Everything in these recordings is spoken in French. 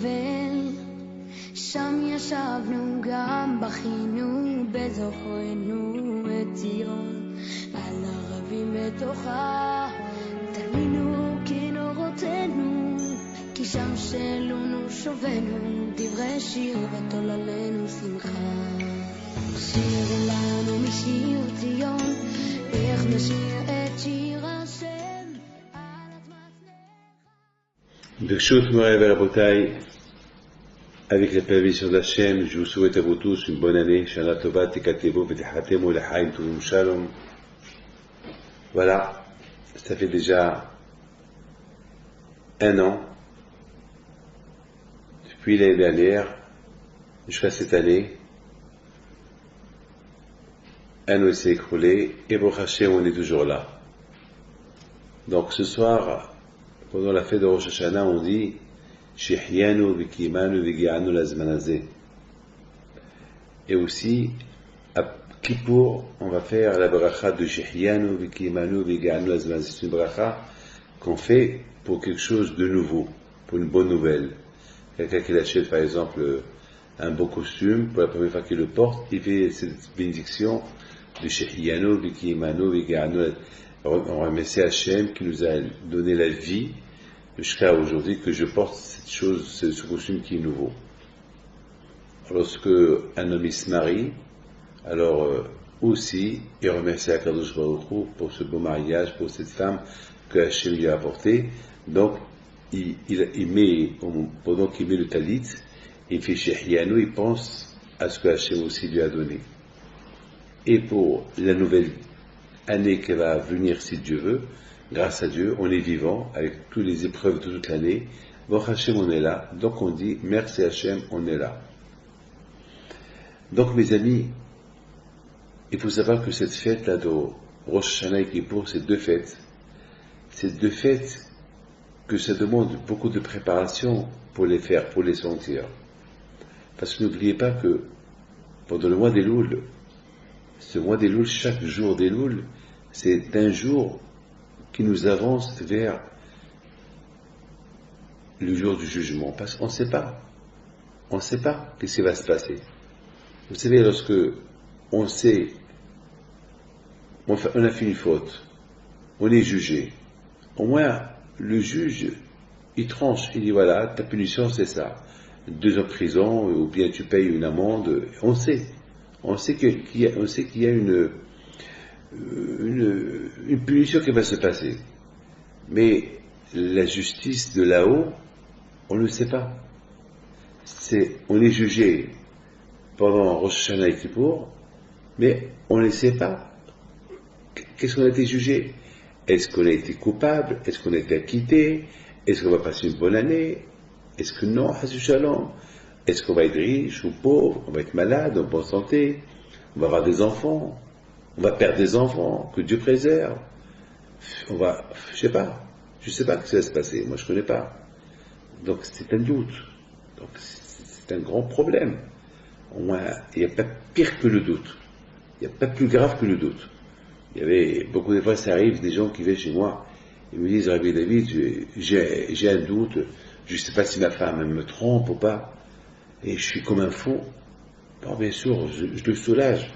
בבל, שם ישבנו גם בכינו בזוכרנו את ציון, על ערבים בתוכה תלינו כנורותינו, כי שם שלונו שובנו דברי שיר ותוללנו שמחה. שיר לנו משיר ציון, איך נשיר את שיר השם על אדמת נך. Birshut Moray Verabotai, avec la permission d'Hachem, je vous souhaite à vous tous une bonne année. Shana Tova, Tekatebo, Vetechatemo, Lechaim, Tovim Shalom. Voilà, ça fait déjà un an, depuis l'année dernière, jusqu'à cette année. Un an s'est écroulé, et Baruch Hashem, on est toujours là. Donc ce soir, pendant la fête de Rosh Hashanah, on dit Shehyanu v'kimanu v'gi'anu lazman hazeh. Et aussi, à Kippour, on va faire la bracha de Shehyanu v'kimanu v'gi'anu lazman hazeh. C'est une bracha qu'on fait pour quelque chose de nouveau, pour une bonne nouvelle. Quelqu'un qui achète par exemple un beau costume, pour la première fois qu'il le porte, il fait cette bénédiction de Shehyanu v'kimanu v'gi'anu. On remercie Hachem qui nous a donné la vie jusqu'à aujourd'hui que je porte cette chose, ce costume qui est nouveau. Lorsque un homme se marie, alors aussi il remercie Akadosh Baruch Hu pour ce beau mariage, pour cette femme que Hachem lui a apportée. Donc il met, pendant qu'il met le talit, il fait Shehyanu, il pense à ce que Hachem aussi lui a donné. Et pour la nouvelle année qui va venir, si Dieu veut, grâce à Dieu, on est vivant avec toutes les épreuves de toute l'année. Baruch Hashem, on est là. Donc on dit merci Hashem, on est là. Donc mes amis, il faut savoir que cette fête-là de Rosh Hashanah et Kippour, c'est deux fêtes. C'est deux fêtes que ça demande beaucoup de préparation pour les faire, pour les sentir. Parce que n'oubliez pas que pendant le mois d'Elul, ce mois d'Elul, chaque jour d'Elul, c'est un jour qui nous avance vers le jour du jugement. Parce qu'on ne sait pas. On ne sait pas ce qui va se passer. Vous savez, lorsque on sait, on a fait une faute, on est jugé, au moins le juge, il tranche, il dit voilà, ta punition c'est ça. 2 ans de prison, ou bien tu payes une amende, on sait. On sait qu'il y a une punition qui va se passer. Mais la justice de là-haut, on ne le sait pas. On est jugé pendant Rosh Hashanah et Kippour, mais on ne sait pas. Qu'est-ce qu'on a été jugé? Est-ce qu'on a été coupable? Est-ce qu'on a été acquitté? Est-ce qu'on va passer une bonne année? Est-ce que non, Hashu Shalom? Est-ce qu'on va être riche ou pauvre? On va être malade, en bonne santé? On va avoir des enfants? On va perdre des enfants? Que Dieu préserve? On va, je sais pas ce qui va se passer. Moi, je connais pas. Donc, c'est un doute. Donc, c'est un grand problème. Au moins, il n'y a pas pire que le doute. Il n'y a pas plus grave que le doute. Il y avait, beaucoup de fois, ça arrive, des gens qui viennent chez moi, ils me disent, Rabbi David, j'ai un doute, je ne sais pas si ma femme elle me trompe ou pas, et je suis comme un fou. Bon, bien sûr, je le soulage.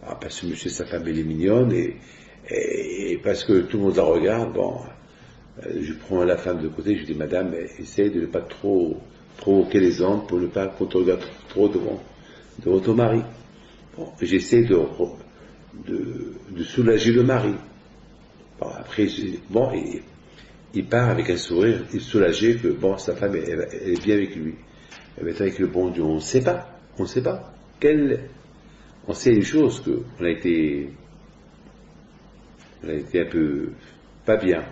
Ah, parce que monsieur, sa femme, elle est mignonne, et parce que tout le monde la regarde, bon, je prends la femme de côté, je dis, madame, essaye de ne pas trop provoquer les hommes pour ne pas qu'on te regarde trop devant ton mari. Bon, j'essaie de soulager le mari. Bon, après, il part avec un sourire, il est soulagé que, bon, sa femme, elle est bien avec lui. Elle va être avec le bon Dieu. On ne sait pas. On sait une chose, qu'on a été un peu pas bien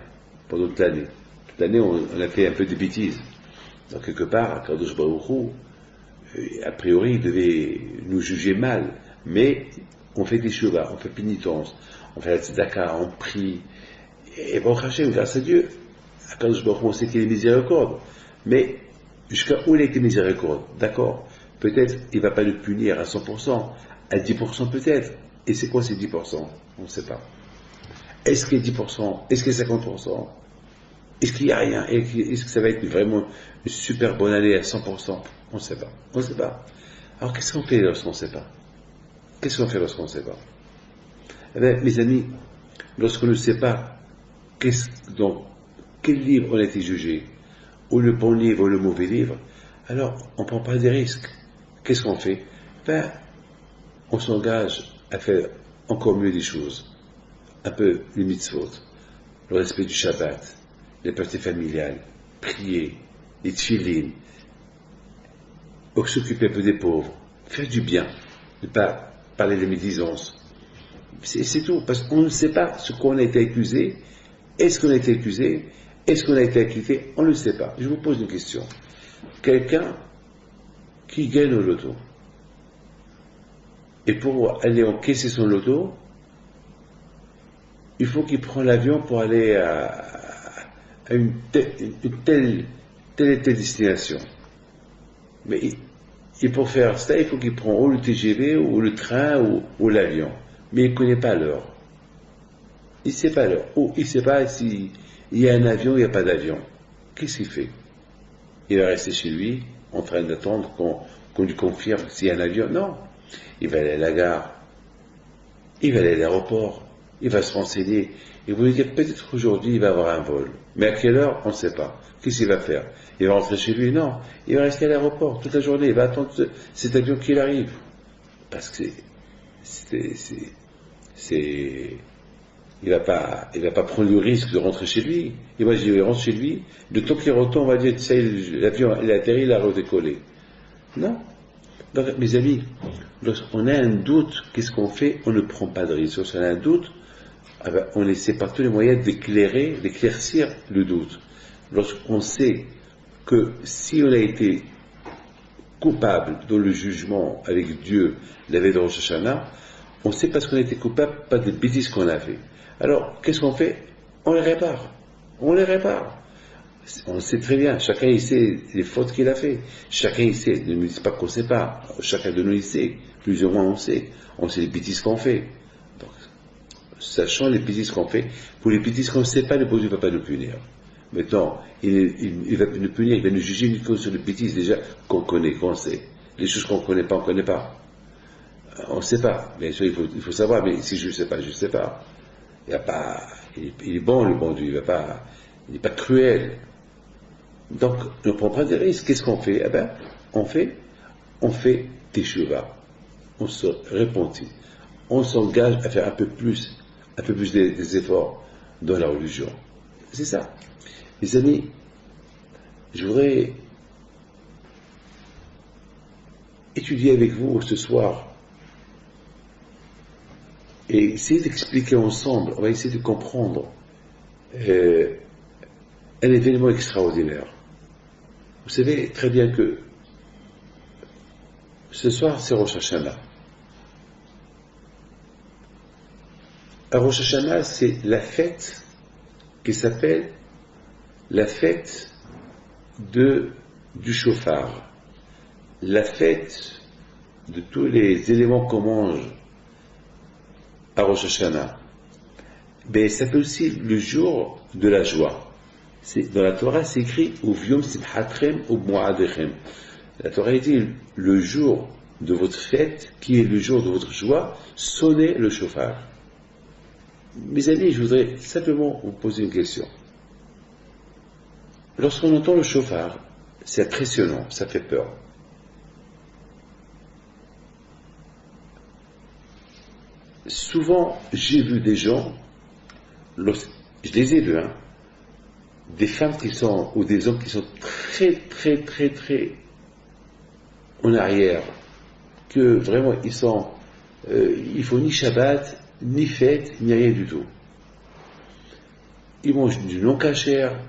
pendant toute l'année. Toute l'année, on a fait un peu de bêtises. Donc, quelque part, Kadosh Baruch Hu, a priori, il devait nous juger mal. Mais, on fait des shuvah, on fait pénitence, on fait la tzedaka, on prie. Et Baruch Hashem, grâce à Dieu, Kadosh Baruch Hu, on sait qu'il est miséricorde. Mais, jusqu'à où il a été miséricorde? D'accord. Peut-être, il ne va pas le punir à 100%, à 10% peut-être. Et c'est quoi ces 10%? On ne sait pas. Est-ce que 10%? Est-ce que 50%? Est-ce qu'il n'y a rien? Est-ce que ça va être vraiment une super bonne année à 100%? On ne sait pas. On ne sait pas. Alors qu'est-ce qu'on fait lorsqu'on ne sait pas? Qu'est-ce qu'on fait lorsqu'on ne sait pas? Eh bien, mes amis, lorsqu'on ne sait pas dans quel livre on a été jugé, ou le bon livre ou le mauvais livre, alors on ne prend pas des risques. Qu'est-ce qu'on fait? Ben, on s'engage à faire encore mieux des choses. Un peu les mitzvot, le respect du Shabbat, les parties familiales, prier, les tfilines, s'occuper un peu des pauvres, faire du bien, ne pas parler de médisance. C'est tout, parce qu'on ne sait pas ce qu'on a été accusé. Est-ce qu'on a été accusé? Est-ce qu'on a été acquitté? On ne le sait pas. Je vous pose une question. Quelqu'un qui gagne au loto, et pour aller encaisser son loto, il faut qu'il prenne l'avion pour aller à une telle destination. Mais pour faire ça, il faut qu'il prenne ou le TGV, ou le train, ou l'avion. Mais il ne connaît pas l'heure. Il ne sait pas l'heure. Ou il ne sait pas s'il y a un avion ou il n'y a pas d'avion. Qu'est-ce qu'il fait? Il va rester chez lui, en train d'attendre qu'on lui confirme s'il y a un avion? Non. Il va aller à la gare. Il va aller à l'aéroport. Il va se renseigner. Et vous lui dire, peut-être aujourd'hui, il va avoir un vol. Mais à quelle heure? On ne sait pas. Qu'est-ce qu'il va faire? Il va rentrer chez lui? Non. Il va rester à l'aéroport toute la journée. Il va attendre cet avion qu'il arrive. Parce que il va pas prendre le risque de rentrer chez lui. Il rentre chez lui. Le temps qu'il retourne, on va dire, ça, l'avion, il a atterri, il a redécollé. Non. Donc, mes amis, lorsqu'on a un doute, qu'est-ce qu'on fait? On ne prend pas de risque. Lorsqu'on a un doute, on essaie par tous les moyens d'éclaircir le doute. Lorsqu'on sait que si on a été coupable dans le jugement avec Dieu la veille de Rosh Hashanah, on sait parce qu'on a été coupable, pas des bêtises qu'on a fait. Alors, qu'est-ce qu'on fait? On les répare. On les répare. On sait très bien, chacun il sait les fautes qu'il a fait. Chacun il sait, ne me dites pas qu'on ne sait pas. Chacun de nous il sait, plus ou moins on sait. On sait les bêtises qu'on fait. Donc, sachant les bêtises qu'on fait, pour les bêtises qu'on ne sait pas, le bon Dieu ne va pas nous punir. Maintenant, il va nous punir, il va nous juger uniquement sur les bêtises déjà qu'on connaît, qu'on sait. Les choses qu'on ne connaît pas, on ne connaît pas. On ne sait pas. Bien sûr, il faut savoir, mais si je ne sais pas, je ne sais pas. Il est bon, le bon Dieu, il n'est pas cruel. Donc, on ne prend pas des risques. Qu'est-ce qu'on fait? Eh bien, on fait teshuva. On se repentit. On s'engage à faire un peu plus des efforts dans la religion. C'est ça. Les amis, je voudrais étudier avec vous ce soir et essayer d'expliquer ensemble, on va essayer de comprendre un événement extraordinaire. Vous savez très bien que ce soir, c'est Rosh Hashanah. Rosh Hashanah, c'est la fête qui s'appelle la fête du chauffard, la fête de tous les éléments qu'on mange à Rosh Hashanah. Mais ça peut aussi le jour de la joie. Dans la Torah, c'est écrit « Uvyom simchatrem u'moadechem ». La Torah dit « Le jour de votre fête, qui est le jour de votre joie, sonnez le chauffard ». Mes amis, je voudrais simplement vous poser une question. Lorsqu'on entend le chauffard, c'est impressionnant, ça fait peur. Souvent, j'ai vu des gens, je les ai vus, des femmes ou des hommes qui sont très en arrière, que vraiment ils font ni Shabbat, ni fête, ni rien du tout. Ils mangent du non-cachère.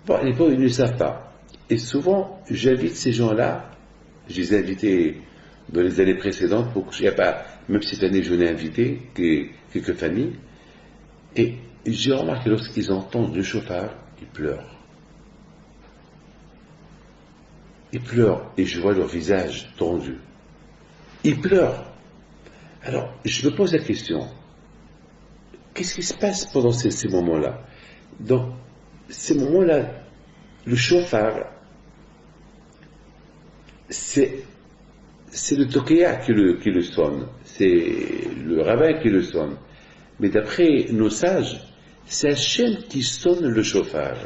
Bon, les pauvres, ils ne le savent pas. Et souvent, j'invite ces gens-là, je les ai invités dans les années précédentes, pour que je n'ai pas, même cette année, je n'ai invité quelques familles, et j'ai remarqué lorsqu'ils entendent le chauffard, ils pleurent. Ils pleurent, et je vois leur visage tendu. Ils pleurent. Alors, je me pose la question, qu'est-ce qui se passe pendant ces moments-là? Donc, ces moments-là, le shofar, c'est le tokéa qui le sonne, c'est le rabbin qui le sonne. Mais d'après nos sages, c'est Hachem qui sonne le shofar.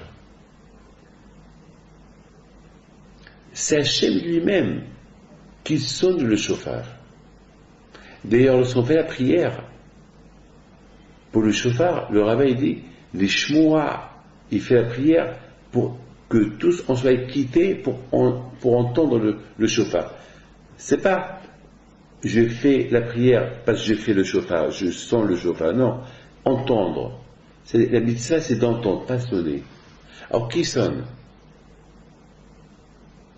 C'est Hachem lui-même qui sonne le shofar. D'ailleurs, lorsqu'on fait la prière pour le shofar, le rabbin dit, les shmoa, il fait la prière pour que tous on soit quittés pour entendre le shofar. C'est pas je fais la prière parce que je fais le shofar, je sens le shofar. Non, entendre. La mitzvah, c'est d'entendre, pas sonner. Alors qui sonne?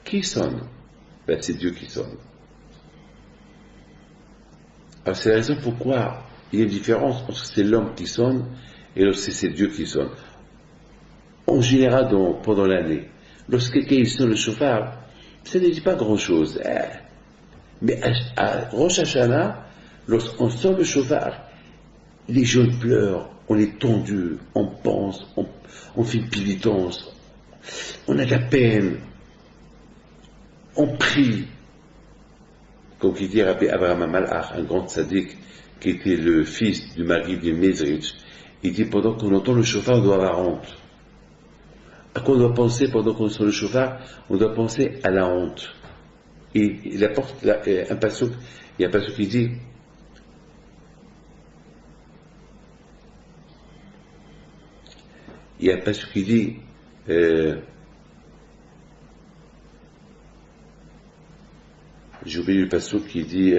Qui sonne? Ben, c'est Dieu qui sonne. Alors c'est la raison pourquoi il y a une différence entre c'est l'homme qui sonne et lorsque c'est Dieu qui sonne. En général, pendant l'année, lorsque quelqu'un sonne le shofar, ça ne dit pas grand-chose. Mais à Rosh Hashanah, lorsqu'on sonne le shofar, les gens pleurent, on est tendu, on pense, on fait une pénitence, on a de la peine, on prie. Comme qui dit Rabbi Abraham Malach, un grand tzaddik, qui était le fils du mari de Mezrich, il dit pendant qu'on entend le shofar, on doit avoir honte. À quoi on doit penser pendant qu'on entend le shofar? On doit penser à la honte. Et il apporte un pasuk, il y a un pasuk qui dit j'ai oublié le pasuk qui dit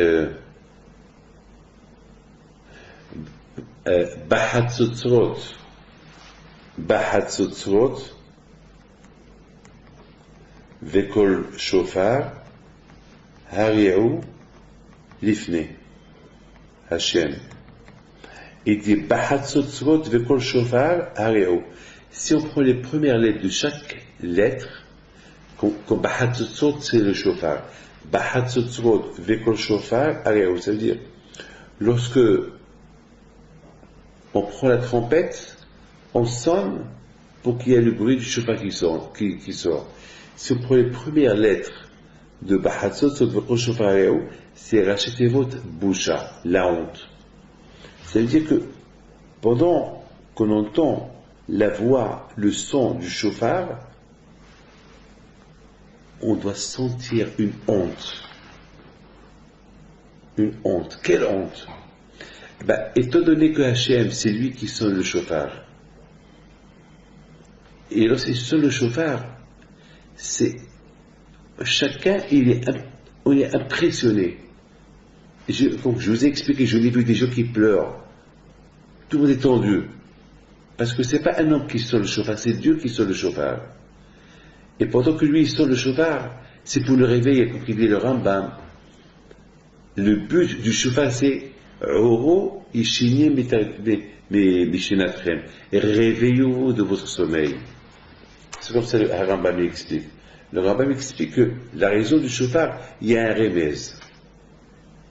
Bahatzotzrot Vekol Shofar Hariaou Lifne Hashem. Il dit Bahatzotzrot Vekol Shofar Hariaou. Si on prend les premières lettres de chaque lettre, comme Bahatzotzrot, c'est le shofar. Bahatzotzrot Vekol Shofar Hariaou. Ça veut dire, lorsque on prend la trompette, on sonne pour qu'il y ait le bruit du shofar qui sort. Si on prend les premières lettres de Bahatzotzrot Vekol Shofar Hariaou, c'est Rachetevot Boucha, la honte. Ça veut dire que pendant qu'on entend la voix, le son du shofar, on doit sentir une honte. Une honte. Quelle honte? Étant donné que Hachem, c'est lui qui sonne le shofar, et lorsqu'il sonne le shofar, c'est chacun, on est impressionné. Comme je vous ai expliqué, je l'ai vu des gens qui pleurent. Tout le monde est tendu. Parce que c'est pas un homme qui sonne le shofar, c'est Dieu qui sonne le shofar. Et pendant que lui il sonne le shofar, c'est pour le réveiller, comme il dit le Rambam. Le but du shofar, c'est Oro Ishini Mishenatrem. Et réveillez-vous de votre sommeil. C'est comme ça que le Rambam explique. Le Rambam explique que la raison du shofar, il y a un remez.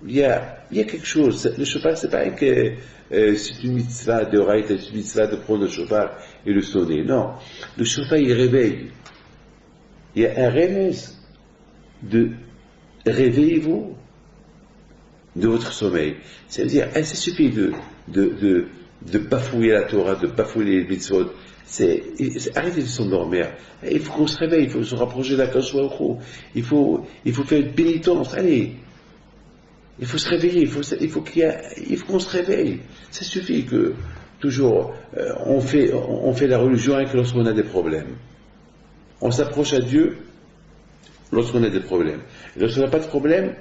Il y a quelque chose. Le shofar, c'est pas que c'est une mitzvah de raït, c'est une mitzvah de prendre le shofar et le sonner. Non. Le shofar, il réveille. Il y a un remez de réveillez-vous de votre sommeil. Ça veut dire, ça suffit de bafouiller la Torah, de bafouiller les mitzvot. Arrêtez de s'endormir. Il faut qu'on se réveille, il faut se rapprocher de la Kadosh Baruch Hu. Il faut faire une pénitence. Allez. Il faut se réveiller, il faut qu'on se réveille. Ça suffit que toujours on fait la religion avec lorsqu'on a des problèmes. On s'approche à Dieu lorsqu'on a des problèmes. Et lorsqu'on n'a pas de problème,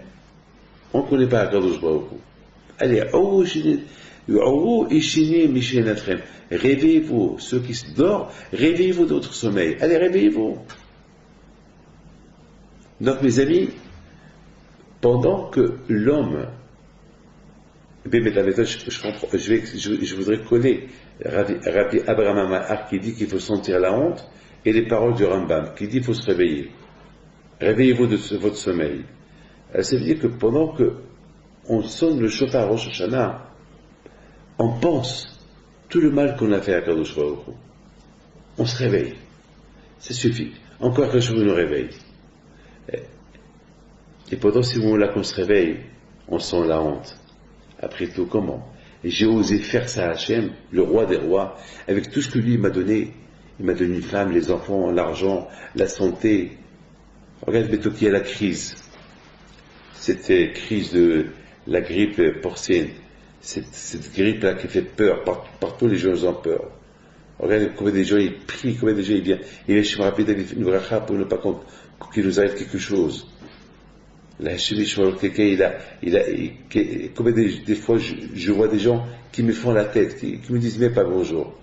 on ne connaît pas Akadosh Baruch Hu. Allez, réveillez-vous, ceux qui se dorment, réveillez-vous de votre sommeil. Allez, réveillez-vous. Donc mes amis, pendant que l'homme, je voudrais coller Rabbi Abraham Malach qui dit qu'il faut sentir la honte et les paroles du Rambam qui dit qu'il faut se réveiller. Réveillez-vous de votre sommeil. Ça veut dire que pendant que on sonne le shofar Rosh Hashanah, on pense tout le mal qu'on a fait à Kadosh Baruch Hu. on se réveille. Ça suffit. Encore qu'un jour, il nous réveille. Et pendant ces moments-là qu'on se réveille, on sent la honte. Après tout, comment? Et j'ai osé faire ça à Hachem, le roi des rois, avec tout ce que lui m'a donné. Il m'a donné une femme, les enfants, l'argent, la santé. Regarde bientôt qu'il y a la crise. Cette crise de la grippe porcine. Cette grippe-là qui fait peur. Partout les gens ont peur. Regarde combien des gens ils prient, combien des gens ils viennent. Il est chez moi rapide avec une bracha pour ne pas qu'il nous arrive quelque chose. La quelqu'un, combien des fois je vois des gens qui me font la tête, qui me disent même pas bonjour.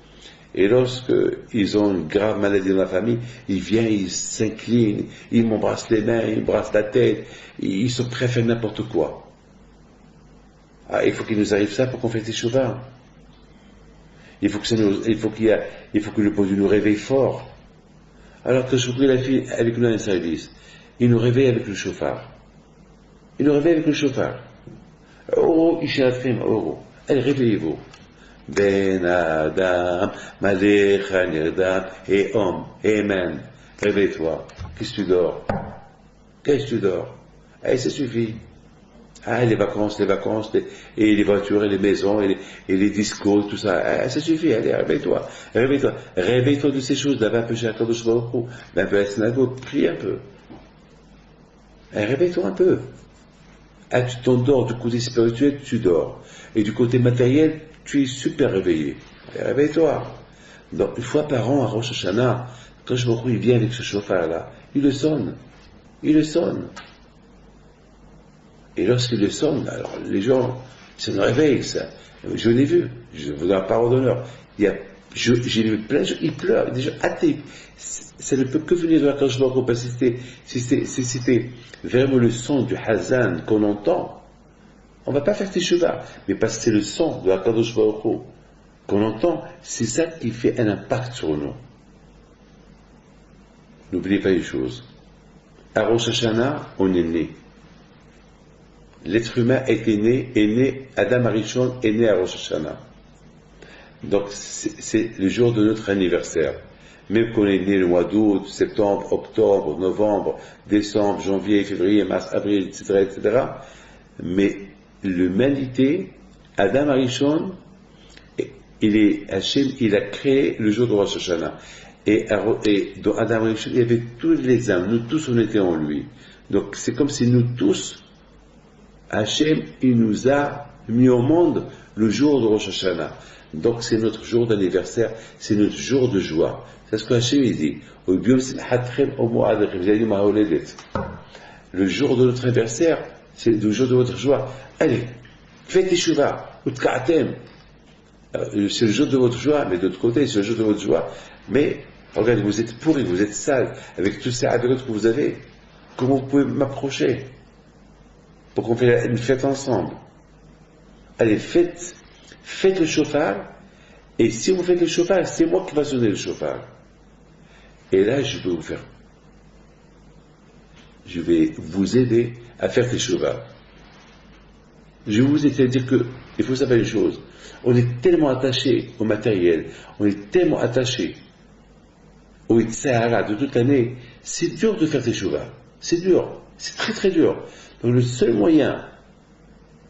Et lorsque ils ont une grave maladie dans la famille, ils viennent, ils s'inclinent, ils m'embrassent les mains, ils m'embrassent la tête, ils sont prêts à faire n'importe quoi. Ah, il faut qu'il nous arrive ça pour qu'on fasse des chauvins. Il faut que le bon Dieu nous réveille fort. Alors que je prie la fille avec nous dans le service, il nous réveille avec le chauffard. Il nous réveille avec le chauffard. Oh, Ishaatrim, oh, allez, réveillez-vous. Ben Adam, Malecha Nirdam, et homme, Amen. Réveille-toi. Qu'est-ce que tu dors? Qu'est-ce que tu dors? Allez, ça suffit. Ah, les vacances, et les voitures, et les maisons, et les discos, tout ça. Ah, ça suffit, allez, réveille-toi. Réveille-toi. Réveille-toi de ces choses. D'abord, un peu chez Akadosh Baruch Hu, un peu à la synagogue, prie un peu. Réveille-toi un peu. Ah, tu t'endors du côté spirituel, tu dors. Et du côté matériel, tu es super réveillé. Réveille-toi. Donc, une fois par an, à Rosh Hashanah, quand je me retrouve, il vient avec ce chauffard-là, il le sonne. Et lorsqu'il le sonne, alors les gens, ça nous réveille, ça. Je l'ai vu, je vous donne la parole d'honneur. J'ai vu plein de gens, ils pleurent, des gens athées. Ça ne peut que venir de la Kadosh Baruch Hu, parce que si c'était vraiment le son du Hazan qu'on entend, on ne va pas faire Teshuvah, mais parce que c'est le son de la Kadosh Baruch Hu qu'on entend, c'est ça qui fait un impact sur nous. N'oubliez pas une chose. À Rosh Hashanah, on est né. L'être humain est né, Adam Arishon est né à Rosh Hashanah. Donc c'est le jour de notre anniversaire. Même qu'on est né le mois d'août, septembre, octobre, novembre, décembre, janvier, février, mars, avril, etc., mais l'humanité, Adam Arishon, Hachem, il a créé le jour de Rosh Hashanah. Et dans Adam Arishon, il y avait tous les âmes, nous tous on était en lui. Donc c'est comme si nous tous, Hachem, il nous a mis au monde le jour de Rosh Hashanah. Donc c'est notre jour d'anniversaire, c'est notre jour de joie. C'est ce que Hachem il dit. Le jour de notre anniversaire, c'est le jour de votre joie. Allez, faites Teshuvah, utka'atem. C'est le jour de votre joie, mais de l'autre côté, c'est le jour de votre joie. Mais, regardez, vous êtes pourris, vous êtes sales, avec tout ça, avec l'autre que vous avez. Comment vous pouvez m'approcher pour qu'on fasse une fête ensemble? Allez, faites le chauffard, et si vous faites le chauffard, c'est moi qui va sonner le chauffard. Et là, je vais vous aider à faire tes chauffards. Je vais vous aider à dire que, il faut savoir une chose, on est tellement attaché au matériel, on est tellement attaché au Itzahara de toute l'année, c'est dur de faire tes chauffards. C'est dur, c'est très très dur. Donc le seul moyen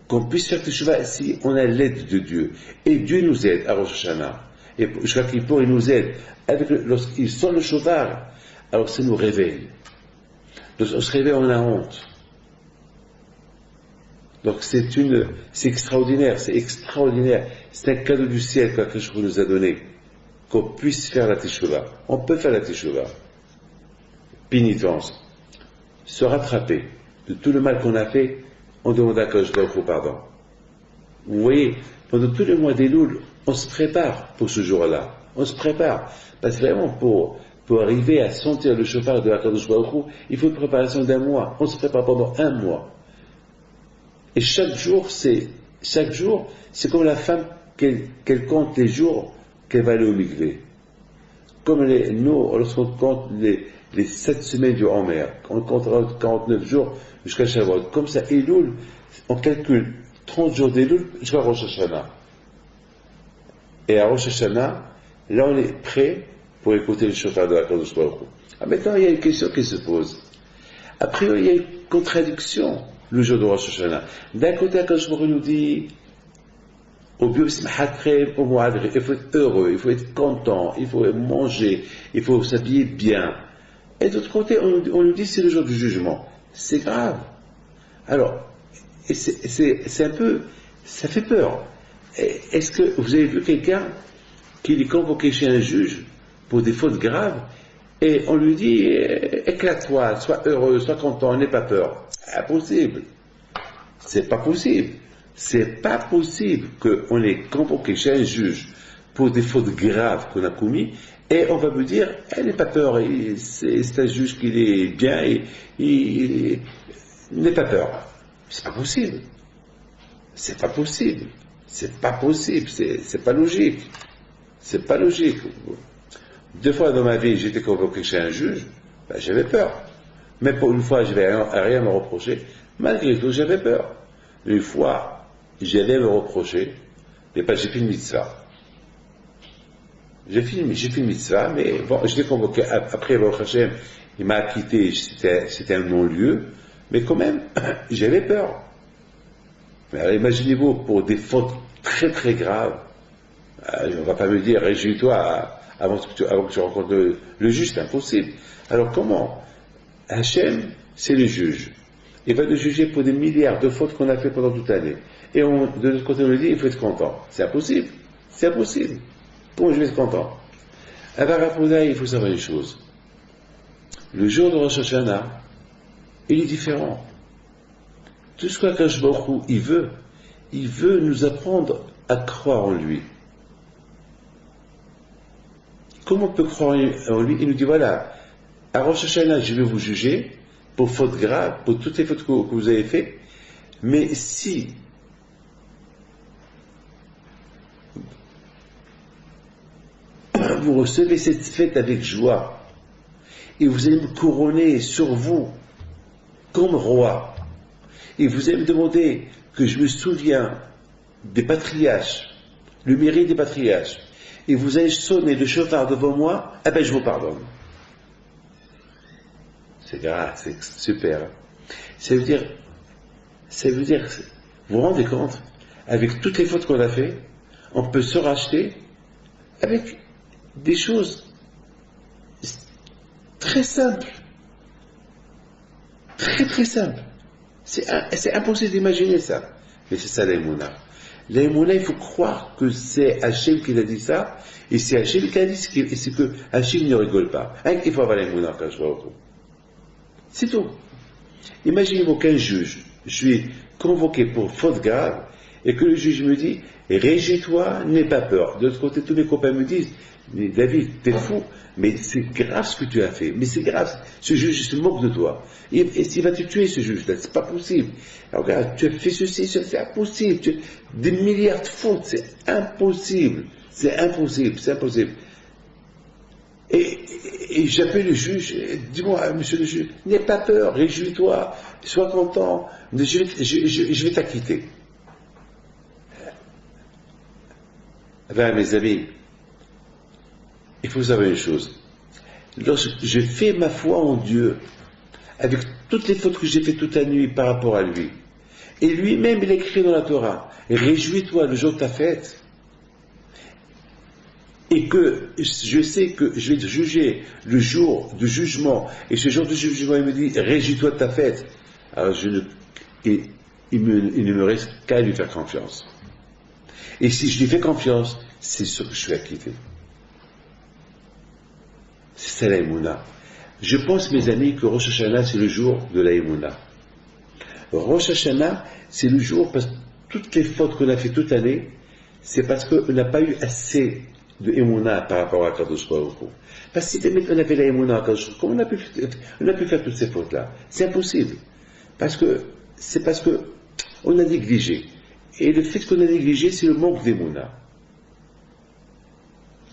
qu'on puisse faire tes chauffards, si on a l'aide de Dieu, et Dieu nous aide à Rosh Hashanah, et chaque Kippour, il nous aide, lorsqu'il sort le chauffard, alors ça nous réveille. Lorsqu'on se réveille, on a honte. Donc c'est extraordinaire, c'est un cadeau du ciel que Akadosh Baruch Hu nous a donné, qu'on puisse faire la Teshuvah. On peut faire la Teshuvah. Pénitence. Se rattraper de tout le mal qu'on a fait, on demande à Akadosh Baruch Hu pardon. Vous voyez, pendant tout le mois d'Elul, on se prépare pour ce jour-là. On se prépare. Parce que vraiment, pour arriver à sentir le chauffard de Akadosh Baruch Hu, il faut une préparation d'un mois. On se prépare pendant un mois. Et chaque jour, c'est comme la femme qu'elle compte les jours qu'elle va aller au mikvé. Comme nous, lorsqu'on compte les 7 semaines du Homer, on comptera 49 jours jusqu'à Shavuot. Comme ça, Elul, on calcule 30 jours d'Elul jusqu'à Rosh Hashanah. Et à Rosh Hashanah, là on est prêt pour écouter le chauffeur de la Kadosh Baruch Hu. Ah, maintenant, il y a une question qui se pose. Après, il y a une contradiction le jour de Rosh Hashanah. D'un côté, Kadosh Baruch Hu nous dit il faut être heureux, il faut être content, il faut manger, il faut s'habiller bien. Et d'autre côté, on nous dit c'est le jour du jugement. C'est grave. Alors, c'est un peu, ça fait peur. Est-ce que vous avez vu quelqu'un qui est convoqué chez un juge pour des fautes graves et on lui dit éclate-toi, sois heureux, sois content, n'aie pas peur? Impossible. C'est pas possible. C'est pas possible qu'on ait convoqué chez un juge pour des fautes graves qu'on a commis et on va me dire n'aie pas peur, c'est un juge qui est bien, n'aie pas peur. C'est pas possible. C'est pas possible. C'est pas possible. C'est pas logique. C'est pas logique. 2 fois dans ma vie, j'étais convoqué chez un juge, ben, j'avais peur. Mais pour une fois, je n'avais rien à me reprocher. Malgré tout, j'avais peur. Une fois, j'allais me reprocher, mais pas j'ai fait une mitzvah. J'ai fait une mitzvah, mais bon, je l'ai convoqué. Après, Baruch Hashem, il m'a acquitté, c'était un non-lieu, mais quand même, j'avais peur. Mais alors, imaginez-vous, pour des fautes très très graves, on ne va pas me dire, réjouis-toi avant que tu rencontres le juge, c'est impossible. Alors comment? Hachem, c'est le juge. Il va nous juger pour des milliards de fautes qu'on a fait pendant toute l'année. Et de l'autre côté, on nous dit, il faut être content. C'est impossible. C'est impossible. Comment je vais être content? Alors, il faut savoir une chose. Le jour de Rosh Hashanah, il est différent. Tout ce qu'Akadosh Baruch Hu, il veut nous apprendre à croire en lui. Comment on peut croire en lui? Il nous dit, voilà, à Rosh Hashanah, je vais vous juger pour fautes graves, pour toutes les fautes que vous avez faites, mais si vous recevez cette fête avec joie, et vous allez me couronner sur vous comme roi, et vous allez me demander que je me souviens des patriarches, le mérite des patriarches, et vous allez sonner le chauffard devant moi, eh bien je vous pardonne. C'est grave, c'est super. Ça veut dire, vous vous rendez compte, avec toutes les fautes qu'on a fait, on peut se racheter avec des choses très simples. Très très simples. C'est impossible d'imaginer ça. Mais c'est ça l'Emouna. L'Emouna, il faut croire que c'est Hachem qui a dit ça, et c'est Hachem qui a dit c'est que Hachem ne rigole pas. Il faut avoir l'Emouna quand je vois au bout. C'est tout. Imaginez-vous qu'un juge, je suis convoqué pour faute grave, et que le juge me dit, réjouis-toi, n'aie pas peur. De l'autre côté, tous mes copains me disent, mais David, t'es fou, mais c'est grave ce que tu as fait, mais c'est grave, ce juge se moque de toi. Et s'il va te tuer, ce juge-là, c'est pas possible. Alors, regarde, tu as fait ceci, c'est impossible, des milliards de fautes, c'est impossible. Et j'appelle le juge, dis-moi, monsieur le juge, n'aie pas peur, réjouis-toi, sois content, je vais t'acquitter. Ben, mes amis, il faut savoir une chose. Lorsque je fais ma foi en Dieu, avec toutes les fautes que j'ai fait toute la nuit par rapport à lui, et lui-même il écrit dans la Torah, réjouis-toi le jour de ta fête, et que je sais que je vais te juger le jour du jugement, et ce jour du jugement il me dit réjouis-toi de ta fête, alors il ne me reste qu'à lui faire confiance. Et si je lui fais confiance, c'est sûr que je suis acquitté. C'est ça la Emouna. Je pense, mes amis, que Rosh Hashanah, c'est le jour de la Emouna. Rosh Hashanah, c'est le jour parce que toutes les fautes qu'on a fait toute l'année, c'est parce qu'on n'a pas eu assez de Emouna par rapport à Kadosh Baruch Hu. Parce que si on avait la Emouna à Kadosh Baruch Hu, on a pu faire toutes ces fautes-là. C'est impossible. Parce que on a négligé. Et le fait qu'on a négligé, c'est le manque d'Emouna.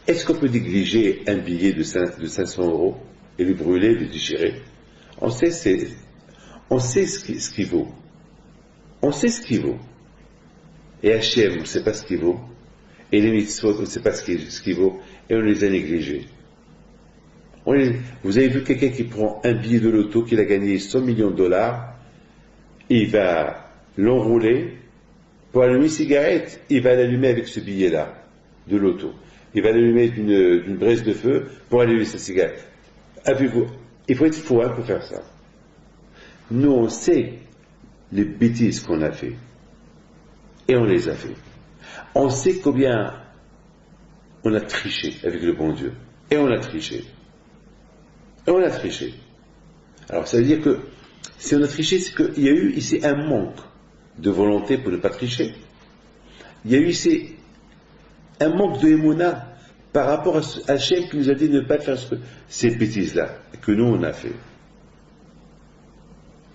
Est-ce qu'on peut négliger un billet de 500 euros et le brûler, le déchirer? On sait ce qu'il vaut. On sait ce qu'il vaut. Et Hachem, on ne sait pas ce qu'il vaut. Et les mitzvot, on ne sait pas ce qu'il vaut. Et on les a négligés. Vous avez vu quelqu'un qui prend un billet de loto, qu'il a gagné 100 millions de dollars, il va l'enrouler, pour allumer une cigarette, il va l'allumer avec ce billet-là, de loto. Il va l'allumer d'une braise de feu pour allumer sa cigarette. Avez-vous, il faut être fou pour faire ça. Nous, on sait les bêtises qu'on a fait. Et on les a fait. On sait combien on a triché avec le bon Dieu. Et on a triché. Et on a triché. Alors ça veut dire que si on a triché, c'est qu'il y a eu ici un manque de volonté pour ne pas tricher. Il y a eu ici un manque de émouna par rapport à Hachem qui nous a dit de ne pas faire ces bêtises-là que nous on a fait.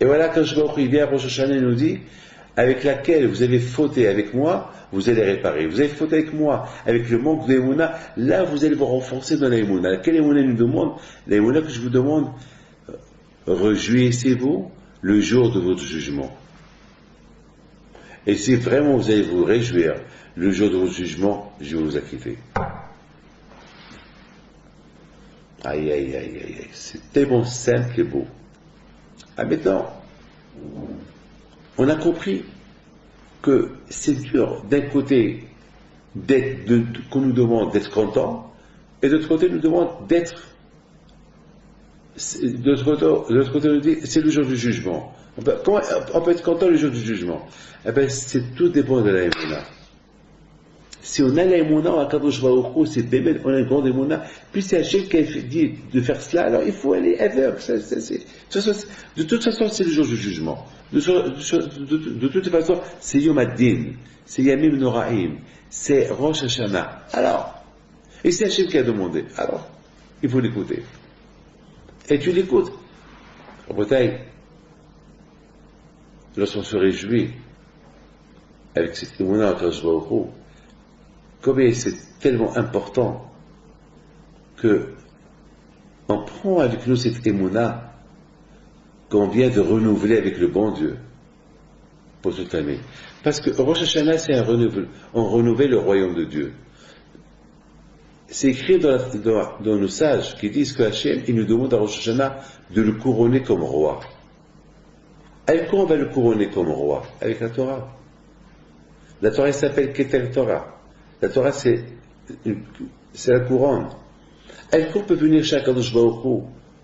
Et voilà, quand je vois qu'il vient à Rosh Hashanah, il nous dit, avec laquelle vous avez fauté avec moi, vous allez réparer. Vous avez fauté avec moi, avec le manque d'émouna, là vous allez vous renforcer dans l'émouna. Quelle émouna nous demande? L'émouna que je vous demande, réjouissez-vous le jour de votre jugement. Et si vraiment vous allez vous réjouir le jour de votre jugement, je vais vous acquitter. Aïe, aïe, aïe, aïe, aïe, c'est tellement simple et beau. Ah, maintenant, on a compris que c'est dur d'un côté qu'on nous demande d'être content, et de l'autre côté, on nous demande d'être. De l'autre côté, on nous dit c'est le jour du jugement. Comment on peut être content le jour du jugement? Eh bien, c'est tout dépend de la émouna. Si on a la émouna, on a Kadosh Baruch Hu, c'est bébé, on a une grande émouna. Puis c'est Hachem qui a dit de faire cela, alors il faut aller aveugle. De toute façon, c'est le jour du jugement. De toute façon, c'est Yom Ad-Din, c'est Yamim Noraim, c'est Rosh Hashanah. Alors, et c'est Hachem qui a demandé. Alors, il faut l'écouter. Et tu l'écoutes. En Bretagne, lorsqu'on se réjouit avec cette émouna à Kadosh Baruch Hu, combien c'est tellement important que on prend avec nous cette émouna qu'on vient de renouveler avec le bon Dieu pour toute l'année. Parce que Rosh Hashanah, c'est on renouvelle le royaume de Dieu. C'est écrit dans nos sages qui disent que Hachem, il nous demande à Rosh Hashanah de le couronner comme roi. Avec quoi on va le couronner comme roi? Avec la Torah. La Torah s'appelle Keter Torah. La Torah, c'est la couronne. Avec quoi on peut venir chez Kadosh Baruch Hu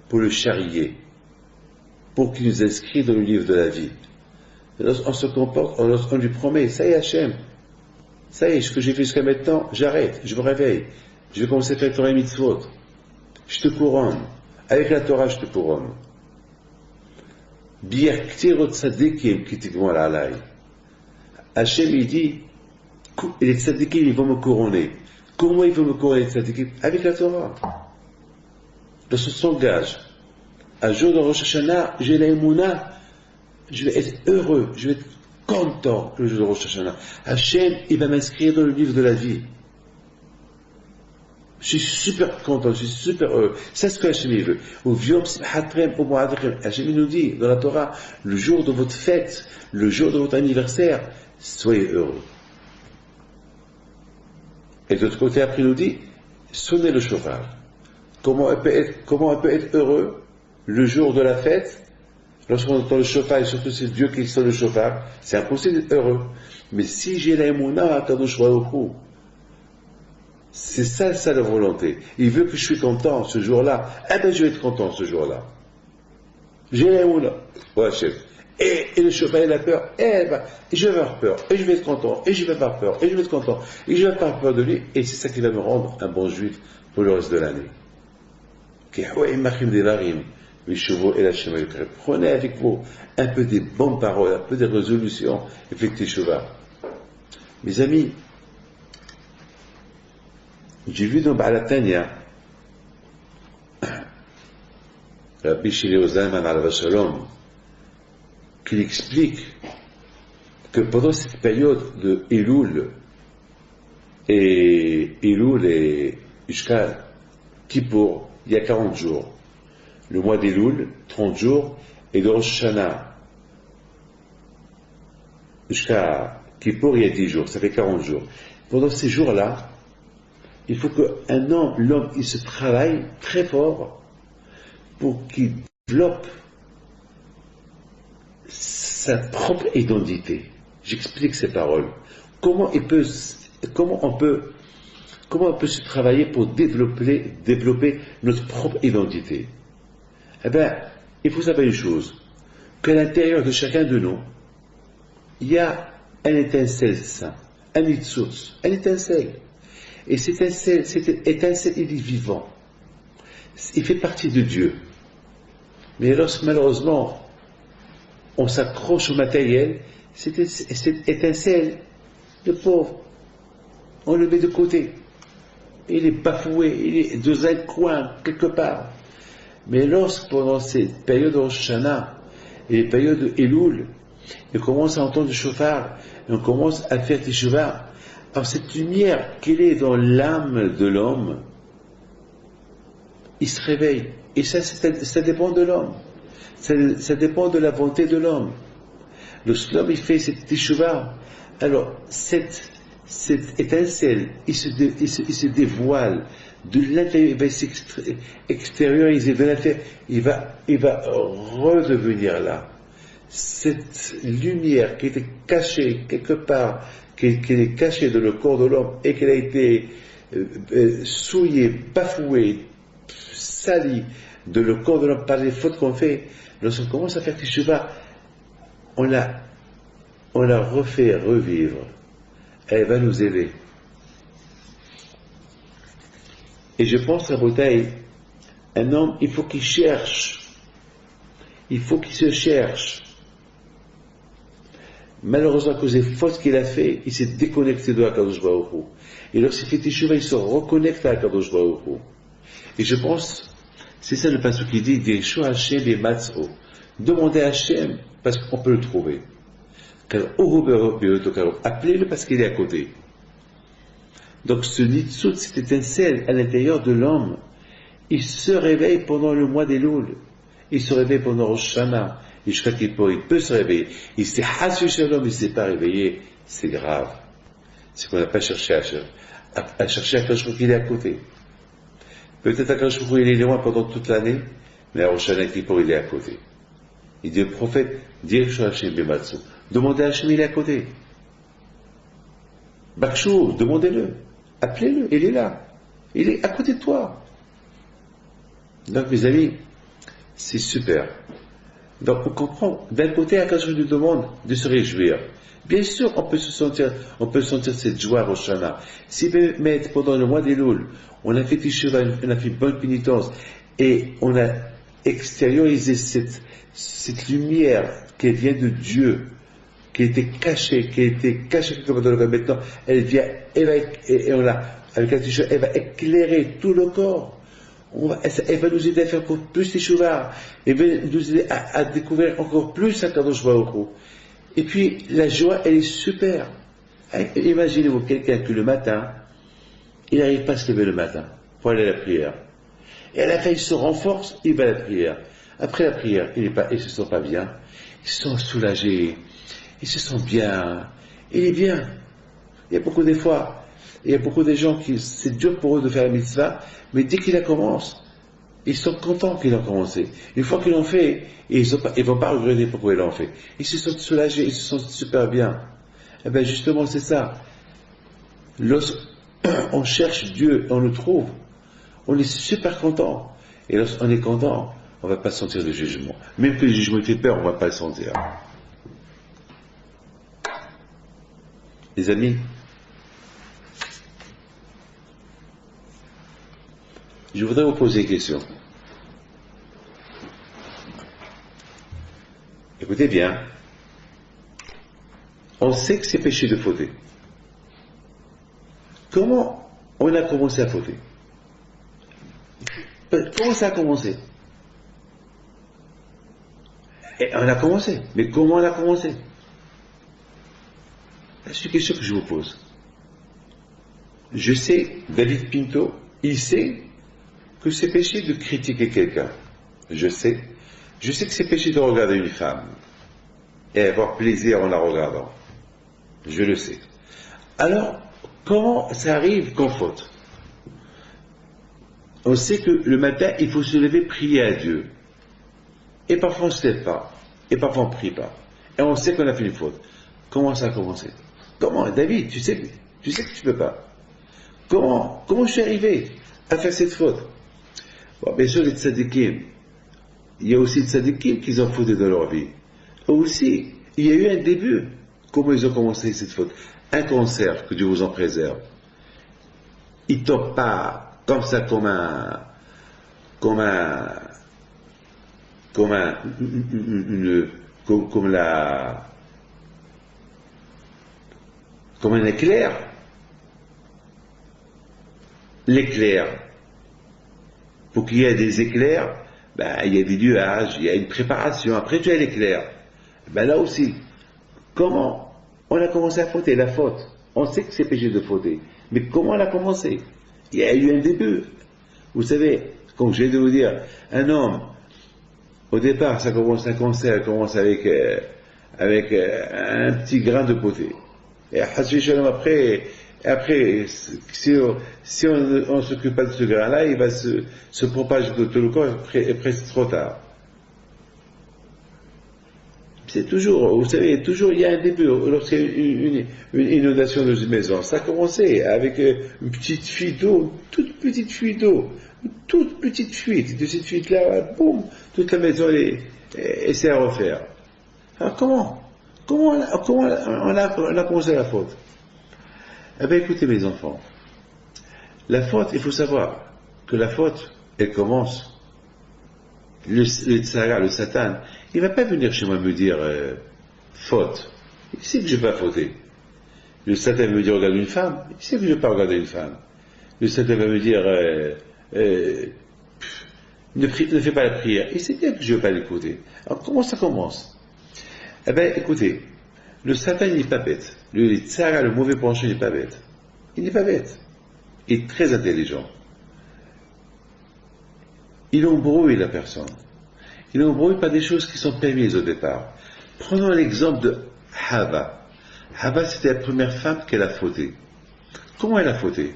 pour le charrier, pour qu'il nous inscrive dans le livre de la vie? Et lorsqu'on se comporte, on lui promet, ça y est Hachem, ça y est, ce que j'ai fait jusqu'à maintenant, j'arrête, je me réveille, je vais commencer à faire Torah et Mitzvot, je te couronne, avec la Torah je te couronne. Bir ktirot tzadikim kitigmo alay. Hachem il dit, les tzadikim ils vont me couronner. Comment ils vont me couronner les tzadikim? Avec la Torah. Lorsqu'on s'engage, un jour de Rosh Hashanah, j'ai la émouna, je vais être heureux, je vais être content le jour de Rosh Hashanah. Hachem, il va m'inscrire dans le livre de la vie. Je suis super content, je suis super heureux. C'est ce que Hachem il veut. Hachem nous dit dans la Torah, le jour de votre fête, le jour de votre anniversaire, soyez heureux. Et de l'autre côté, après il nous dit, sonnez le chauffard. Comment on peut être heureux le jour de la fête, lorsqu'on entend le chauffard, et surtout c'est Dieu qui sonne le chauffard, c'est impossible d'être heureux. Mais si j'ai la émouna à Kadosh Baruch Hu, c'est ça la volonté. Il veut que je sois content ce jour-là. Eh bien, je vais être content ce jour-là. J'ai la émouna. Ouais, chef. Et le chauffard, il a peur. Et je vais avoir peur. Et je vais être content. Et je vais avoir peur. Et je vais être content. Et je vais avoir peur de lui. Et c'est ça qui va me rendre un bon juif pour le reste de l'année. Prenez avec vous un peu des bonnes paroles, un peu des résolutions, et faites tes chevaux. Mes amis, j'ai vu dans Ba'alatania, Rabbi Shileo Zalman al Shalom, qu'il explique que pendant cette période de Elul et jusqu'à Kippour, il y a 40 jours. Le mois d'Elul, 30 jours, et de Rosh Hashanah jusqu'à Kippour, il y a 10 jours, ça fait 40 jours. Pendant ces jours-là, il faut qu'un homme, l'homme, il se travaille très fort pour qu'il développe sa propre identité. J'explique ces paroles. Comment on peut se travailler pour développer notre propre identité? Eh bien, il faut savoir une chose, qu'à l'intérieur de chacun de nous, il y a un étincelle saint, un nitzutz, un étincelle. Et cet étincelle, il est vivant. Il fait partie de Dieu. Mais lorsque malheureusement, on s'accroche au matériel, cette étincelle, le pauvre, on le met de côté. Il est bafoué, il est dans un coin, quelque part. Mais lorsque, pendant ces périodes de Rosh Hashanah et les périodes de Elul, on commence à entendre le shofar, et on commence à faire teshuvah, alors cette lumière qu'elle est dans l'âme de l'homme, il se réveille. Et ça dépend de l'homme. Ça dépend de la volonté de l'homme. Lorsque l'homme il fait cette teshuvah, alors cette étincelle, il se dévoile de l'intérieur, il va s'extérioriser de l'intérieur, il va redevenir là. Cette lumière qui était cachée quelque part, qui est cachée dans le corps de l'homme et qui a été souillée, bafouée, salie de le corps de l'homme par les fautes qu'on fait, lorsqu'on commence à faire teshuvah, on la refait revivre. Elle va nous aider. Et je pense à Botaï, un homme, il faut qu'il cherche. Il faut qu'il se cherche. Malheureusement, à cause des fautes qu'il a fait, il s'est déconnecté de Akadosh Baruch Hu. Et lorsqu'il fait teshuvah, il se reconnecte à Akadosh Baruch Hu. Et je pense, c'est ça le passage qui dit, Dirshu Hashem et Matzo. Demandez à Hashem, parce qu'on peut le trouver. Appelez-le parce qu'il est à côté. Donc ce nitzut, cette étincelle à l'intérieur de l'homme, il se réveille pendant le mois d'Elul, il se réveille pendant Rosh Hashanah, il peut se réveiller. Il s'est hassu sur l'homme, il ne s'est pas réveillé, c'est grave. C'est qu'on n'a pas cherché à chercher à Kadosh Baruch Hu, il est à côté. Peut-être à Kadosh Baruch Hu, il est loin pendant toute l'année, mais à Rosh Hashanah, il est à côté. Il dit au prophète, Dirshu Hashem b'matzu. Demandez à Hashem, il est à côté. Bakshou, demandez-le. Appelez-le, il est là. Il est à côté de toi. Donc, mes amis, c'est super. Donc, on comprend. D'un côté, Akadosh nous demande de se réjouir. Bien sûr, on peut sentir cette joie à Rosh Hashanah. Si pendant le mois d'Elul, on a fait teshuvah, on a fait bonne pénitence, et on a extériorisé cette lumière qui vient de Dieu, qui était cachée quelque part dans le corps. Maintenant, elle vient, avec la teshuvah, elle va éclairer tout le corps. Elle va nous aider à faire encore plus teshuvah. Elle va nous aider à découvrir encore plus Akadosh Baruch Hu. Et puis, la joie, elle est super. Imaginez-vous quelqu'un que le matin, il n'arrive pas à se lever le matin pour aller à la prière. Et à la fin, il se renforce, il va à la prière. Après la prière, il se sent pas bien. Il se sent soulagé. Il se sent bien. Il est bien. Il y a beaucoup de gens qui, c'est dur pour eux de faire la mitzvah, mais dès qu'ils la commencent, ils sont contents qu'ils l'ont commencé. Une fois qu'ils l'ont fait, ils ne vont pas regretter pourquoi ils l'ont fait. Ils se sentent soulagés, ils se sentent super bien. Eh bien, justement, c'est ça. Lorsqu'on cherche Dieu, on le trouve, on est super content. Et lorsqu'on est content, on ne va pas sentir de jugement. Même que le jugement fait peur, on ne va pas le sentir. Les amis, je voudrais vous poser une question. Écoutez bien, on sait que c'est péché de fauter. Comment on a commencé à fauter? Comment ça a commencé? Et on a commencé, mais comment on a commencé? C'est une question que je vous pose. Je sais, David Pinto, il sait que c'est péché de critiquer quelqu'un. Je sais que c'est péché de regarder une femme et avoir plaisir en la regardant. Je le sais. Alors, comment ça arrive qu'on faute? On sait que le matin, il faut se lever, prier à Dieu. Et parfois on ne se lève pas. Et parfois on ne prie pas. Et on sait qu'on a fait une faute. Comment ça a commencé? Comment, David, tu sais que tu ne peux pas. Comment je suis arrivé à faire cette faute? Bon, bien sûr, les tzadikim, il y a aussi des tzadikim qui ont fauté dans leur vie. Eux aussi, il y a eu un début. Comment ils ont commencé cette faute? Un cancer, que Dieu vous en préserve. Il ne tombe pas comme ça, comme un éclair. L'éclair. Pour qu'il y ait des éclairs, il y a des nuages, il y a une préparation. Après, tu as l'éclair. Là aussi, comment on a commencé à fauter? La faute. On sait que c'est péché de fauter. Mais comment on a commencé? Il y a eu un début. Vous savez, comme je viens de vous dire, un homme, au départ, ça commence un cancer, commence avec un petit grain de beauté. Et après, si on ne s'occupe pas de ce grain-là, il va se propager de tout le corps et presque trop tard. C'est toujours, vous savez, toujours il y a un début. Lorsqu'il y a une inondation dans une maison, ça a commencé avec une petite fuite d'eau, toute petite fuite d'eau, toute petite fuite. De cette fuite-là, boum, toute la maison essaie à refaire. Alors comment on a commencé la faute? Eh bien, écoutez mes enfants, la faute, il faut savoir que la faute, elle commence. Le tsara, le Satan, il ne va pas venir chez moi me dire faute. Il sait que je ne vais pas fauter. Le Satan va me dire regarde une femme. Il sait que je ne vais pas regarder une femme. Le Satan va me dire ne fais pas la prière. Il sait bien que je ne vais pas l'écouter. Alors comment ça commence? Eh bien, écoutez, le Satan il n'est pas bête. Le tsara, le mauvais penchant, il n'est pas bête. Il n'est pas bête. Il est très intelligent. Il embrouille la personne. Il embrouille par des choses qui sont permises au départ. Prenons l'exemple de Hava. Hava, c'était la première femme qu'elle a fauté. Comment elle a fauté?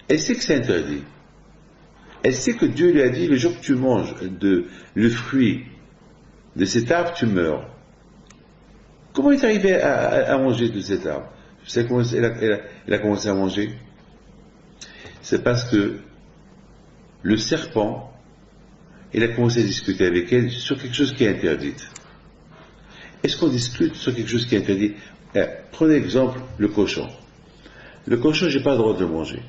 Elle sait que c'est interdit. Elle sait que Dieu lui a dit, le jour que tu manges le fruit de cet arbre, tu meurs. Comment elle est arrivée à manger de cet arbre? Vous savez comment elle a commencé à manger? C'est parce que le serpent, il a commencé à discuter avec elle sur quelque chose qui est interdit. Est-ce qu'on discute sur quelque chose qui est interdit? Prenez exemple le cochon. Le cochon, je n'ai pas le droit de le manger.